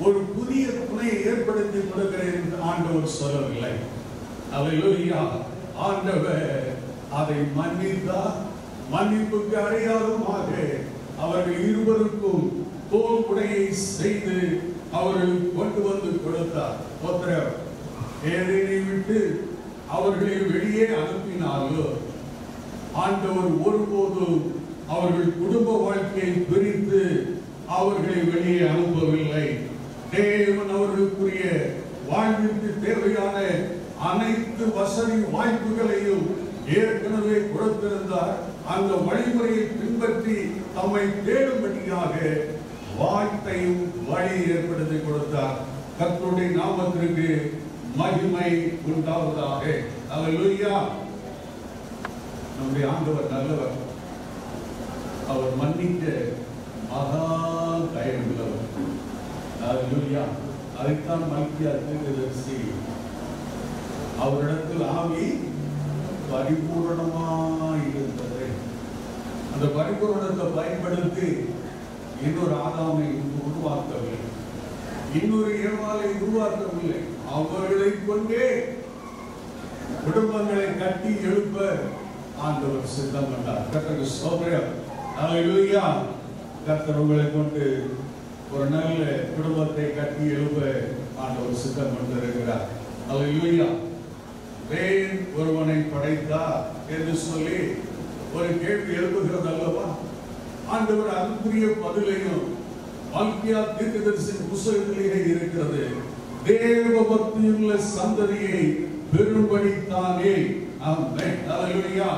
ஒரு புதிய துணையை ஏற்படுத்தி கொடுக்கிறேன் என்று ஆண்டவர் சொல்லவில்லை. அல்லேலூயா. ஆண்டவர் அதை மன்னித்தார். மன்னிப்புக்கு அடையாளமாக அவர்கள் இருவருக்கும் தோல் உடையை செய்து அவர்களுக்கு கொண்டு வந்து கொடுத்தார். ஏழையை விட்டு அவர்களை வெளியே அனுப்பினாலோ ஆண்டவர் ஒருபோதும் அவர்கள் குடும்ப வாழ்க்கையை பிரித்து அவர்களை வெளியே அனுப்பவில்லை. தேவன் அவர்களுக்குரிய வாழ்விற்கு தேவையான அனைத்து வசதி வாய்ப்புகளையும் ஏற்கனவே கொடுத்திருந்தார். அந்த வழிமுறையை பின்பற்றி தம்மை தேடும்படியாக வாய்ப்பையும் வழி ஏற்படுத்தி கொடுத்தார். கர்த்தருடைய நாமத்திற்கு மகிமை உண்டாவதாக. அல்லேலூயா. நம்முடைய ஆண்டவர் நல்லவர். அவர் மன்னிக்க மகா தயவுள்ளவர். அல்லேலூயா. அதைத்தான் மல்கியா தீர்க்கதரிசி அவரிடத்தில் ஆவி பரிபூரணமாய் இருந்தது. அந்த பரிபூரணத்தை பயன்படுத்தி இன்னொரு ஆதாமை உருவாக்கவில்லை, இன்னொரு ஏவாளை உருவாக்கவில்லை. அவர்களை கொண்டே குடும்பங்களை கட்டி எழுப்ப ஆண்டவர் சித்தம் கொண்டார். கர்த்தருக்கு ஸ்தோத்திரம். அல்லேலூயா. கர்த்தர் உங்களை கொண்டு ஒரு நல்ல குடும்பத்தை கட்டி எழுப்ப ஆண்டவர் சித்தம் கொண்டிருக்கிறார். அல்லேலூயா. ஏன் ஒருவனை படைத்தார் என்று சொல்லி ஒரு கேள்வி எழுப்புகிறது அல்லவா? ஆண்டவர் அதுக்குரிய பதிலையும் மல்கியா தீர்க்கதரிசியின் புத்தகத்திலேயே இருக்கிறது. தேவ பக்தியுள்ள சந்ததியை பெறும்படித்தானே. ஆமென். அல்லேலூயா.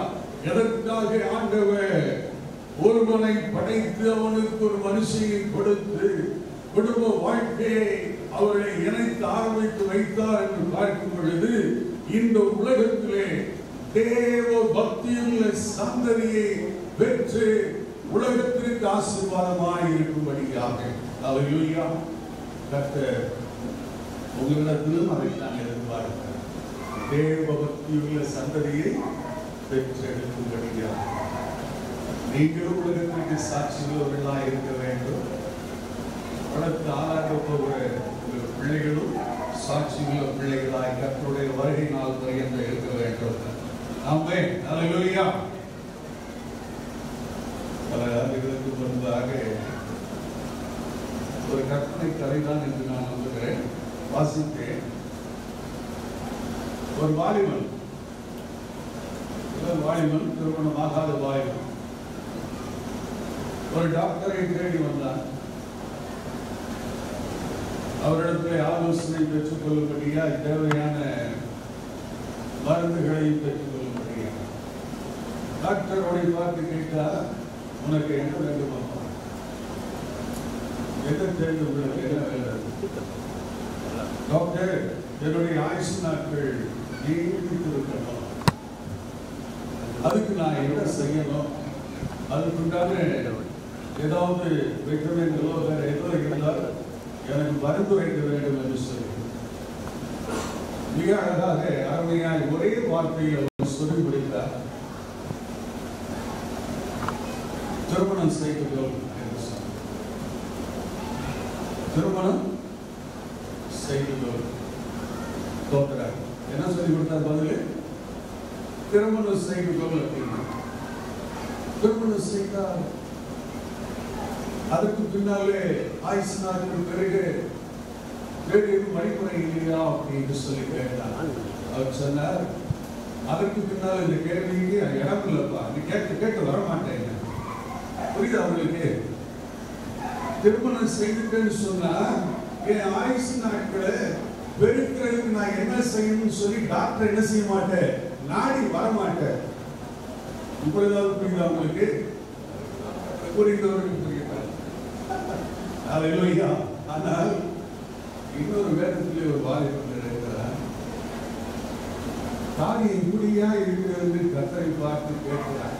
எதற்காக ஆண்டவர் ஒருவனை படைத்து அவனுக்கு ஒரு மனுஷனை கொடுத்து குடும்ப வாழ்க்கையை அவரை இணைத்து ஆரம்பித்து வைத்தார் என்று பார்க்கும் பொழுது இந்த உலகத்திலே தேவ பக்தியுள்ள சந்ததியை பெற்று உலகத்திற்கு ஆசீர்வாதமாய் இருக்கும்படியாக. அல்லேலூயா. கர்த்தர் உங்களிடத்திலும் அதைத்தான் எதிர்பார்க்கிறார். தேவ பக்தியுள்ள சந்ததியை பெற்றெடுக்கும்படியாக. நீங்களும் உலகத்திற்கு சாட்சியுள்ளவர்களாக இருக்க வேண்டும். அடுத்து ஆளாக போகிற உங்கள் பிள்ளைகளும் சாட்சியுள்ள பிள்ளைகளாய் கர்த்தருடைய வருகை நாள் பரியந்த இருக்க வேண்டும். ஆமென். அல்லேலூயா. பல ஆண்டுகளுக்கு முன்பாக ஒரு கற்பனை கதைதான் என்று நான் நம்புகிறேன், வாசித்தேன். ஒரு வாலிபன் திருமணமாகாத வாலிபன் ஒரு டாக்டரை தேடி வந்தார். அவரிடத்தில் ஆலோசனை பெற்றுக் கொள்ளும்படியா, தேவையான மருந்துகளை பெற்றுக் கொள்ளும்படியா. டாக்டரோட பார்த்து கேட்டா, உனக்கு என்ன வேண்டும்? எதை தேர்ந்து உங்களுக்கு என்ன வேண்டும்? டாக்டர், என்னுடைய ஆயுசு நாட்கள் நீடித்திருக்கணும், அதுக்கு நான் என்ன செய்யணும், அதுக்குண்டான ஏதாவது விட்டமின்களோ வேற ஏதோ இருந்தால் எனக்கு பரிந்துரைக்க வேண்டும் என்று சொல்லி மிக அழகாக அருமையாய் ஒரே வார்த்தையில் சொல்லி முடித்தார். திருமணம் செய்துள்ளோம் என்று சொன்னார். திருமணம் செய்துள்ளோம் தோற்றார். என்ன சொல்லி கொடுத்தார் பதில்? திருமணம் செய்துள்ளோம் அப்படின்னா திருமணம் செய்தால் அதுக்கு பின்னாலே ஆயுசு நாட்கள் பிறகு வேறு வழிமுறை இல்லையா அப்படின்னு சொல்லி கேட்டார். அவர் சொன்னார், அதற்கு பின்னால் இந்த கேள்விக்கு இடம் இல்லப்பா, நீ கேட்டு வரமாட்டேங்க. புரியுது அவங்களுக்கு? திருமணம் செய்துட்டேன்னு சொன்னா என் ஆயுசு நாட்களை பெருக்கிறதுக்கு நான் என்ன செய்யணும்னு சொல்லி டாக்டர் என்ன செய்ய மாட்டேன், நாடி வரமாட்டேன். இப்பொழுதாவது புரியுது அவங்களுக்கு? புரிந்தவர்கள் புரியுது. அல்லேலூயா. ஆனால் இன்னொரு வேதத்திலே ஒரு வாலிபன் இருக்கிறார். தாய் இப்படியா இருக்கிறது கர்த்தரை பார்த்து கேட்கிறார்.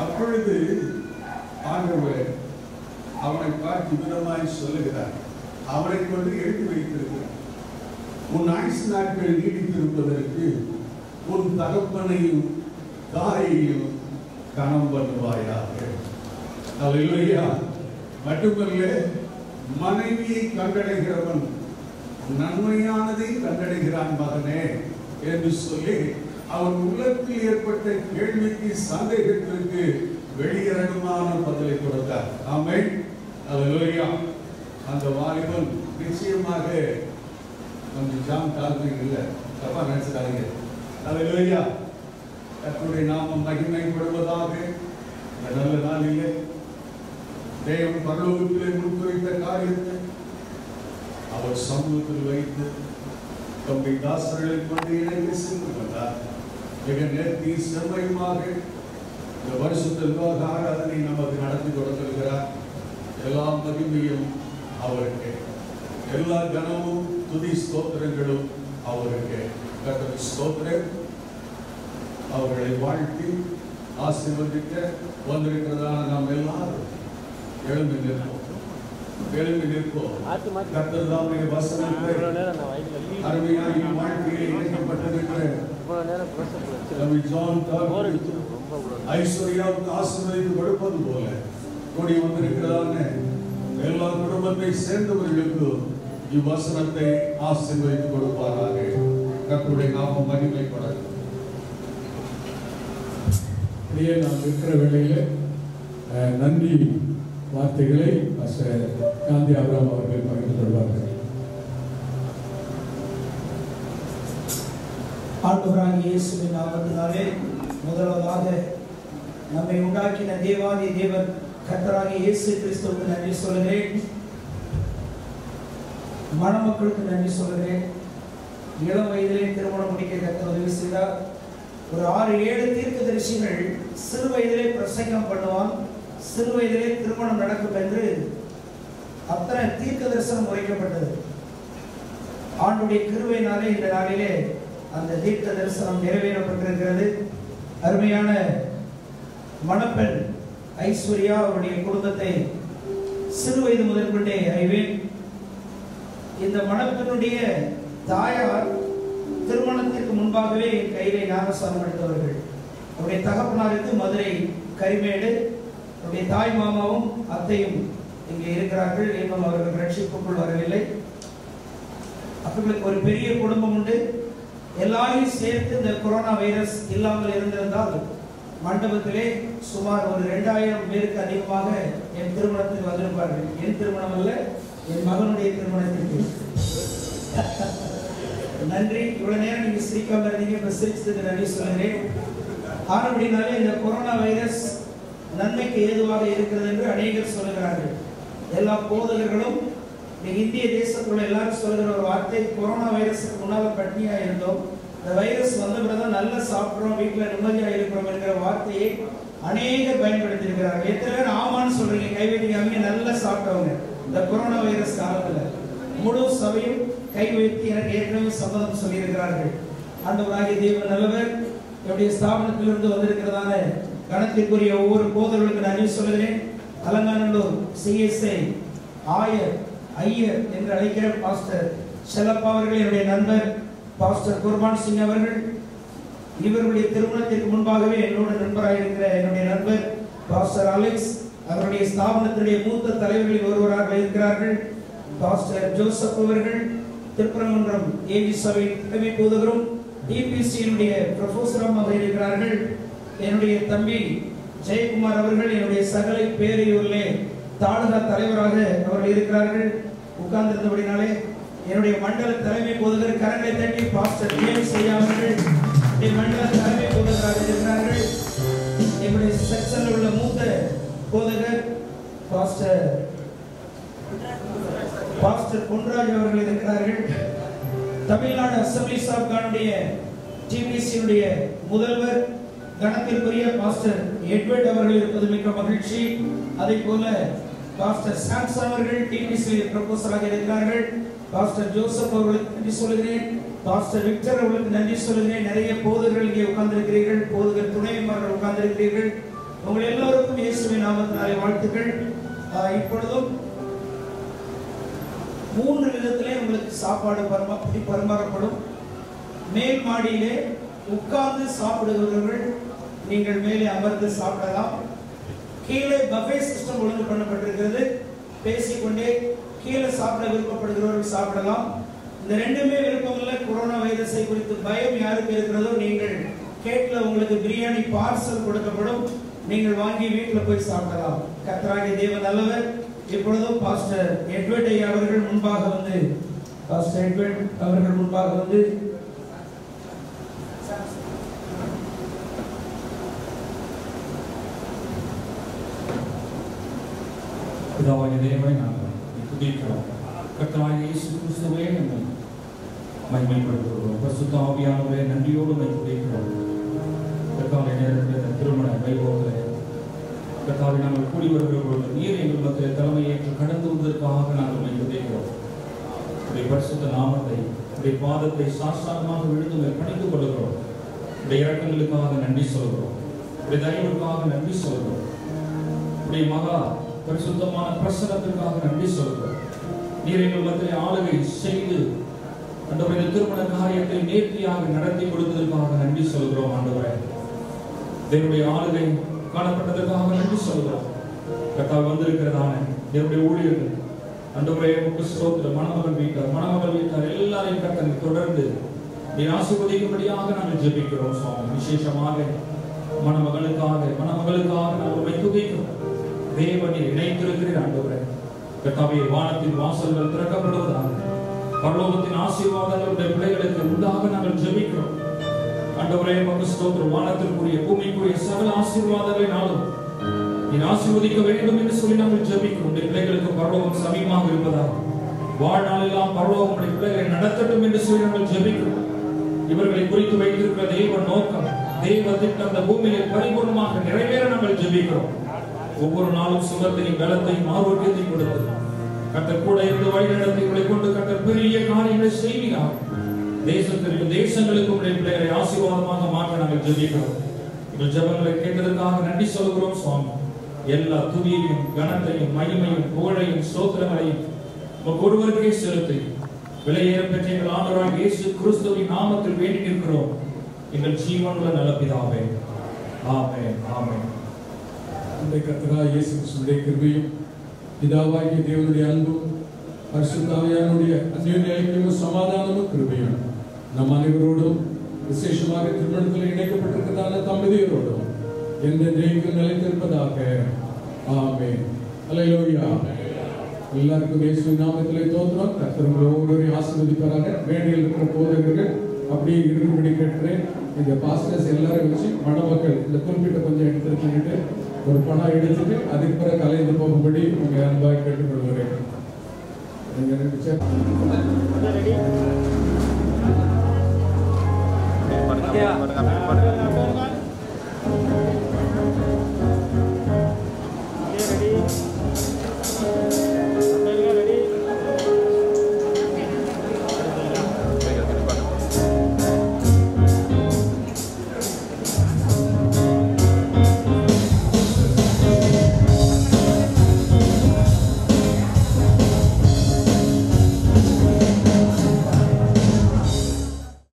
அப்பொழுது ஆண்டவர் அவனை பார்த்து விதமாய் சொல்லுகிறார், அவனை கொண்டு எழுதி வைத்திருக்கிறார். உன் ஆயுசு நாட்கள் நீடித்திருப்பதற்கு உன் தகப்பனையும் தாயையும் கனம் பண்ணுவாயாக. அல்லேலூயா. மட்டுமல்ல, மனைவியை கண்டடைகிறவன் நன்மையானதை கண்டடைகிறான் மகனே என்று சொல்லி அவன் உள்ளத்தில் ஏற்பட்ட கேள்விக்கு சந்தேகத்திற்கு வெளியரங்கமான பதிலை கொடுத்தார். ஆமென். அல்லேலூயா. அந்த வாலிபன் நிச்சயமாக கொஞ்சம் ஜாம் கால்விங் இல்லை, தப்பா நினைச்சுக்காதீங்க. அல்லேலூயா. கர்த்தருடைய நாமம் மகிமைப்படுவதாக. இந்த நல்ல நாளிலே தேவன் பரலோகத்திலே முன்குறித்த காரியத்தை அவர் சமூகத்தில் வைத்து தம்முடைய தாசர்களை கொண்டு இணைந்து சென்று வந்தார். மிக நேர்த்தி செம்மையுமாக இந்த வருஷத்தில் ஆராதனை நமக்கு நடத்தி கொடுத்திருக்கிறார். எல்லா மகிமையும் அவருக்கு, எல்லா கனமும் துதி ஸ்தோத்திரங்களும் அவருக்கு. கர்த்தருக்கு ஸ்தோத்திரம். அவர்களை வாழ்த்தி ஆசீர்வதிக்க வந்திருக்கிறதான நாம் எல்லாரும் எழுந்து நிற்போம். கர்த்தர் தாமே வசனத்தை அருமையாக வாழ்க்கையில் இணைக்கப்பட்டிருக்கிற ஐஸ்வர்யாவுக்கு ஆசீர்வதித்து கொடுப்பது போல கூடி வந்திருக்கிறதான எல்லா குடும்பத்தை சேர்ந்தவர்களுக்கு இவ்வசனத்தை ஆசீர்வதித்து கொடுப்பாராக. கர்த்தருடைய நாமம் மகிமைப்படும். நாம் இருக்கிற வேளையில் நன்றி வார்த்தைகளை காந்தி ஆபிரகாம் அவர்கள் பகிர்ந்து கொள்வார்கள். ஆண்டவராகிய இயேசுவின் நாமத்தினாலே முதலாவதாக நம்மை உண்டாக்கின தேவாதி தேவன் கர்த்தராகிய இயேசு கிறிஸ்துவுக்கு நன்றி சொல்கிறேன். மணமக்களுக்கு நன்றி சொல்கிறேன். இளம் வயதிலே திருமணம் முடிக்க கர்த்தர் உதவி செய்தார். ஒரு 6-7 தீர்க்கதரிசிகள் சிறு வயதிலே பிரசங்கம் பண்ணுவான், சிறு வயதிலே திருமணம் நடக்கும் என்று அத்தனை தீர்க்க தரிசனம் உரைக்கப்பட்டது. ஆண்டுடைய கிருபையினாலே இந்த நாளிலே அந்த தீர்க்க தரிசனம் நிறைவேறப்பட்டிருக்கிறது. அருமையான மணப்பெண் ஐஸ்வர்யா அவருடைய குடும்பத்தை சிறு வயது முதல் கொண்டே அறிவேன். இந்த மணப்பெண்ணுடைய தாயார் திருமணத்திற்கு முன்பாகவே என் கையிலே ஞானஸ்தானம் எடுத்தவர்கள். அவருடைய தகப்பனாருக்கு மதுரை கரிமேடு, அவருடைய தாய் மாமாவும் அத்தையும் இங்கே இருக்கிறார்கள். இன்னும் அவர்கள் ரட்சிப்புக்குள் வரவில்லை. அவர்களுக்கு ஒரு பெரிய குடும்பம் உண்டு. எல்லாரையும் சேர்த்து இந்த கொரோனா வைரஸ் இல்லாமல் இருந்திருந்தால் மண்டபத்திலே சுமார் ஒரு 2000 பேருக்கு அதிகமாக என் திருமணத்துக்கு வந்திருப்பார்கள். என் திருமணம் அல்ல, என் மகனுடைய திருமணத்திற்கு. நன்றி. இவ்வளவு நேரம் நீங்க சிரிக்காம இருந்தீங்க, இப்ப சிரிச்சதுக்கு நன்றி சொல்கிறேன். ஆனபடினாலே இந்த கொரோனா வைரஸ் நன்மைக்கு ஏதுவாக இருக்கிறது என்று அநேகர் சொல்லுகிறார்கள். எல்லா போதகர்களும் இந்திய தேசத்துள்ள எல்லாரும் சொல்லுகிற ஒரு வார்த்தை, கொரோனா வைரஸுக்கு முன்னால் பட்னியா இருந்தோம், இந்த வைரஸ் வந்த பிறகு நல்லா சாப்பிட்றோம், வீட்டில் நிம்மதியாக இருக்கிறோம் என்கிற வார்த்தையை அநேகர் பயன்படுத்தி இருக்கிறார்கள். எத்தனை பேர் ஆமான்னு சொல்றீங்க? கைவிட்டிங்க. நல்லா சாப்பிட்டவங்க இந்த கொரோனா வைரஸ் காலத்துல முழு சபையும் கை வைத்து எனக்கு ஏற்கனவே சம்மதம் சொல்லியிருக்கிறார்கள். ஆண்டவராகிய தேவன் நல்லவர். நம்முடைய ஸ்தாபனத்திலிருந்து வந்திருக்கிறதான கணத்திற்குரிய ஒவ்வொரு போதர்களுக்கு நன்றி சொல்கிறேன். அலங்காநல்லூர் சிஎஸ்ஐ ஆயர் ஐயர் என்று அழைக்கிற பாஸ்டர் செல்லப்பா அவர்கள் என்னுடைய நண்பர். பாஸ்டர் குர்பான் சிங் அவர்கள் இவருடைய திருமணத்திற்கு முன்பாகவே என்னோட நண்பராக இருக்கிற என்னுடைய நண்பர். பாஸ்டர் அலெக்ஸ் அவருடைய ஸ்தாபனத்தினுடைய மூத்த தலைவர்களில் ஒருவராக இருக்கிறார்கள். பாஸ்டர் ஜோசப் அவர்கள் திருப்பரங்குன்றம் ஏவி சபை தலைமை போதகரும் டிபிசியினுடைய ப்ரொஃபஸராக இருக்கிறார்கள். என்னுடைய தம்பி ஜெயக்குமார் அவர்கள் என்னுடைய சகலை பேரையூரிலே தாலுகா தலைவராக அவர்கள் இருக்கிறார்கள். உட்கார்ந்திருந்தபடினாலே என்னுடைய மண்டல தலைமை போதகர் கரங்களை தட்டி பாஸ்டர் ஜேம்ஸ் ஐயா அவர்கள் மண்டல தலைமை போதகராக இருக்கிறார்கள். என்னுடைய செக்ஷனில் உள்ள மூத்த போதகர் பாஸ்டர் பொன்ராஜ் அவர்கள் இருக்கிறார்கள். தமிழ்நாடு அசம்பிளிஸ் ஆஃப் கானுடைய டிபிசியுடைய முதல்வர் கணத்திற்குரிய பாஸ்டர் எட்வர்ட் அவர்கள் இருப்பது மிக்க மகிழ்ச்சி. அதே போல பாஸ்டர் சாம்சன் அவர்கள் டிபிசி ப்ரொபோசராக இருக்கிறார்கள். பாஸ்டர் ஜோசப் அவர்களுக்கு நன்றி சொல்கிறேன். பாஸ்டர் விக்டர் அவர்களுக்கு நன்றி சொல்கிறேன். நிறைய போதகர்கள் இங்கே உட்கார்ந்திருக்கிறீர்கள். போதகர் துணைவிமார்கள் உட்கார்ந்திருக்கிறீர்கள். உங்கள் எல்லோருக்கும் இயேசுவின் நாமத்தினாலே வாழ்த்துக்கள். இப்பொழுதும் 3 விதத்திலே உங்களுக்கு சாப்பாடு பரிமாறப்படும். மேல் மாடியிலே உட்கார்ந்து சாப்பிடுகிறவர்கள் நீங்கள் மேலே அமர்ந்து சாப்பிடலாம். கீழே பஃபே சிஸ்டம் ஒழுங்கு பண்ணப்பட்டிருக்கிறது. பேசிக்கொண்டே கீழே சாப்பிட விருப்பப்படுகிறவர்கள் சாப்பிடலாம். இந்த ரெண்டுமே விருப்பமில்லை. கொரோனா வைரஸை குறித்து பயம் யாருக்கு இருக்கிறதோ நீங்கள் கேட்ல உங்களுக்கு பிரியாணி பார்சல் கொடுக்கப்படும். நீங்கள் வாங்கி வீட்டில் போய் சாப்பிடலாம். கர்த்தராகிய தேவன் நல்லவர். இப்பொழுதும் பாஸ்டர் எட்வர்ட் அவர்கள் முன்பாக வந்து பிதாவாகிய தேவனை நாங்கள் துதிக்கிறோம். கர்த்தராகிய இயேசு கிறிஸ்துவே நம்மை மகிமைப்படுத்துகிறோம். பரிசுத்த ஆவியானவரே நன்றியோடு நம்மை துதிக்கிறோம். கர்த்தாவின் நேரத்தில் திருமண வைபவத்தில் கர்த்தாவை நாங்கள் கூடி வருகிற பொழுது நீர் எங்கள் மத்தியில் தலைமையேற்று கடந்து வந்ததற்காக நாங்கள் நம்மை துதிக்கிறோம். உடைய பரிசுத்த நாமத்தை உடைய பாதத்தை சாஸ்தாரமாக விழுந்து பணிந்து கொள்கிறோம். உடைய இறக்கங்களுக்காக நன்றி சொல்கிறோம். உடைய தயவுக்காக நன்றி சொல்கிறோம். உடைய மகா பரிசுத்தமான பிரசனத்திற்காக நன்றி சொல்கிறோம். நீர் எங்கள் மத்தியில் ஆளுகை செய்து ஆண்டவரே திருமண காரியத்தை நேர்த்தியாக நடத்தி கொடுத்ததற்காக நன்றி சொல்கிறோம். ஆண்டவரே தேவனுடைய ஆளுகை காணப்பட்டதற்காக நன்றி சொல்கிறோம். கர்த்தாவே வந்திருக்கிறதான தேவனுடைய ஊழியர்கள் ஆண்டவரே உமக்கு ஸ்தோத்திரம். மணமகள் வீட்டார் எல்லாரையும் கர்த்தரை தொடர்ந்து நீர் ஆசீர்வதிக்கும்படியாக நாங்கள் ஜெபிக்கிறோம் சுவாமி. விசேஷமாக மணமகளுக்காக நாங்கள் துதிக்கிறோம். தேவனை இணைத்திருக்கிற ஆண்டவரே கர்த்தாவே வானத்தின் வாசல்கள் திறக்கப்படுவதாக பரலோகத்தின் ஆசீர்வாதங்களுடைய பிள்ளைகளுக்கு உண்டாக நாங்கள் ஜெபிக்கிறோம். ஆண்டவரே உமக்கு ஸ்தோத்திரம். வானத்திற்குரிய பூமிக்குரிய சகல ஆசீர்வாதங்களினாலும் நீர் ஆசீர்வதிக்க வேண்டும் என்று சொல்லி நாங்கள் ஜெபிக்கிறோம். உடைய பிள்ளைகளுக்கு பரலோகம் சமீபமாக இருப்பதாக வாழ்நாளெல்லாம் பரலோகம் உடைய பிள்ளைகளை நடத்தட்டும் என்று சொல்லி நாங்கள் ஜெபிக்கிறோம். இவர்களை குறித்து வைத்திருக்கிற தெய்வ நோக்கம் தெய்வ திட்டம் அந்த பூமியில் பரிபூர்ணமாக நிறைவேற நாங்கள் ஜெபிக்கிறோம். ஒவ்வொரு நாளும் சுகத்தையும் பலத்தையும் ஆரோக்கியத்தையும் கொடுத்து கர்த்தர் கூட இருந்து வழிநடத்தி உங்களை கொண்டு கர்த்தர் பெரிய காரியங்களை செய்வீர்கள். தேசங்களுக்கு உடைய பிள்ளைகளை ஆசீர்வாதமாக மாற்ற நாங்கள் ஜெபிக்கிறோம். எங்கள் ஜெபங்களை கேட்டதற்காக நன்றி சொல்கிறோம் சுவாமி. எல்லா துதியையும் கனத்தையும் மகிமையும் புகழையும் ஸ்தோத்திரங்களையும் ஒருவருக்கே செலுத்தி விலையேற பெற்ற எங்கள் ஆண்டவராகிய இயேசு கிறிஸ்துவின் நாமத்தில் வேண்டி நிற்கிறோம் எங்கள் ஜீவனுள்ள நல்ல பிதாவே. ஆமென் ஆமென். கர்த்தராகிய இயேசு கிறிஸ்துவின் கிருபையும் பிதாவாகிய தேவனுடைய அன்பும் பரிசுத்த ஆவியானவருடைய அன்யோன்ய ஐக்கியமும் சமாதானமும் கிருபையும் நம் அனைவரோடும் விசேஷமாக திருமணத்தில் இணைக்கப்பட்டிருக்கிறதான தம்பதியரோடும் என்றென்றைக்கும் நிலைத்திருப்பதாக. ஆமென். அல்லேலூயா. எல்லாருக்கும் இயேசுவின் நாமத்திலே தோத்திரம். கர்த்தர் உங்களை ஒவ்வொருவரையும் ஆசீர்வதிப்பாராக. மேடையில் இருக்கிற போதகர்கள் அப்படியே இருக்கும்படி கேட்கிறேன். இந்த பாஸ்டர்ஸ் எல்லாரும் வச்சு மணமக்கள் இந்த குறிப்பிட்ட கொஞ்சம் எடுத்துட்டு ஒரு பணம் எடுத்துட்டு அதுக்கு பிறகு கலைந்து போகும்படி உங்க அன்பாய் கேட்டுக்கொள்கிறேன். நீங்க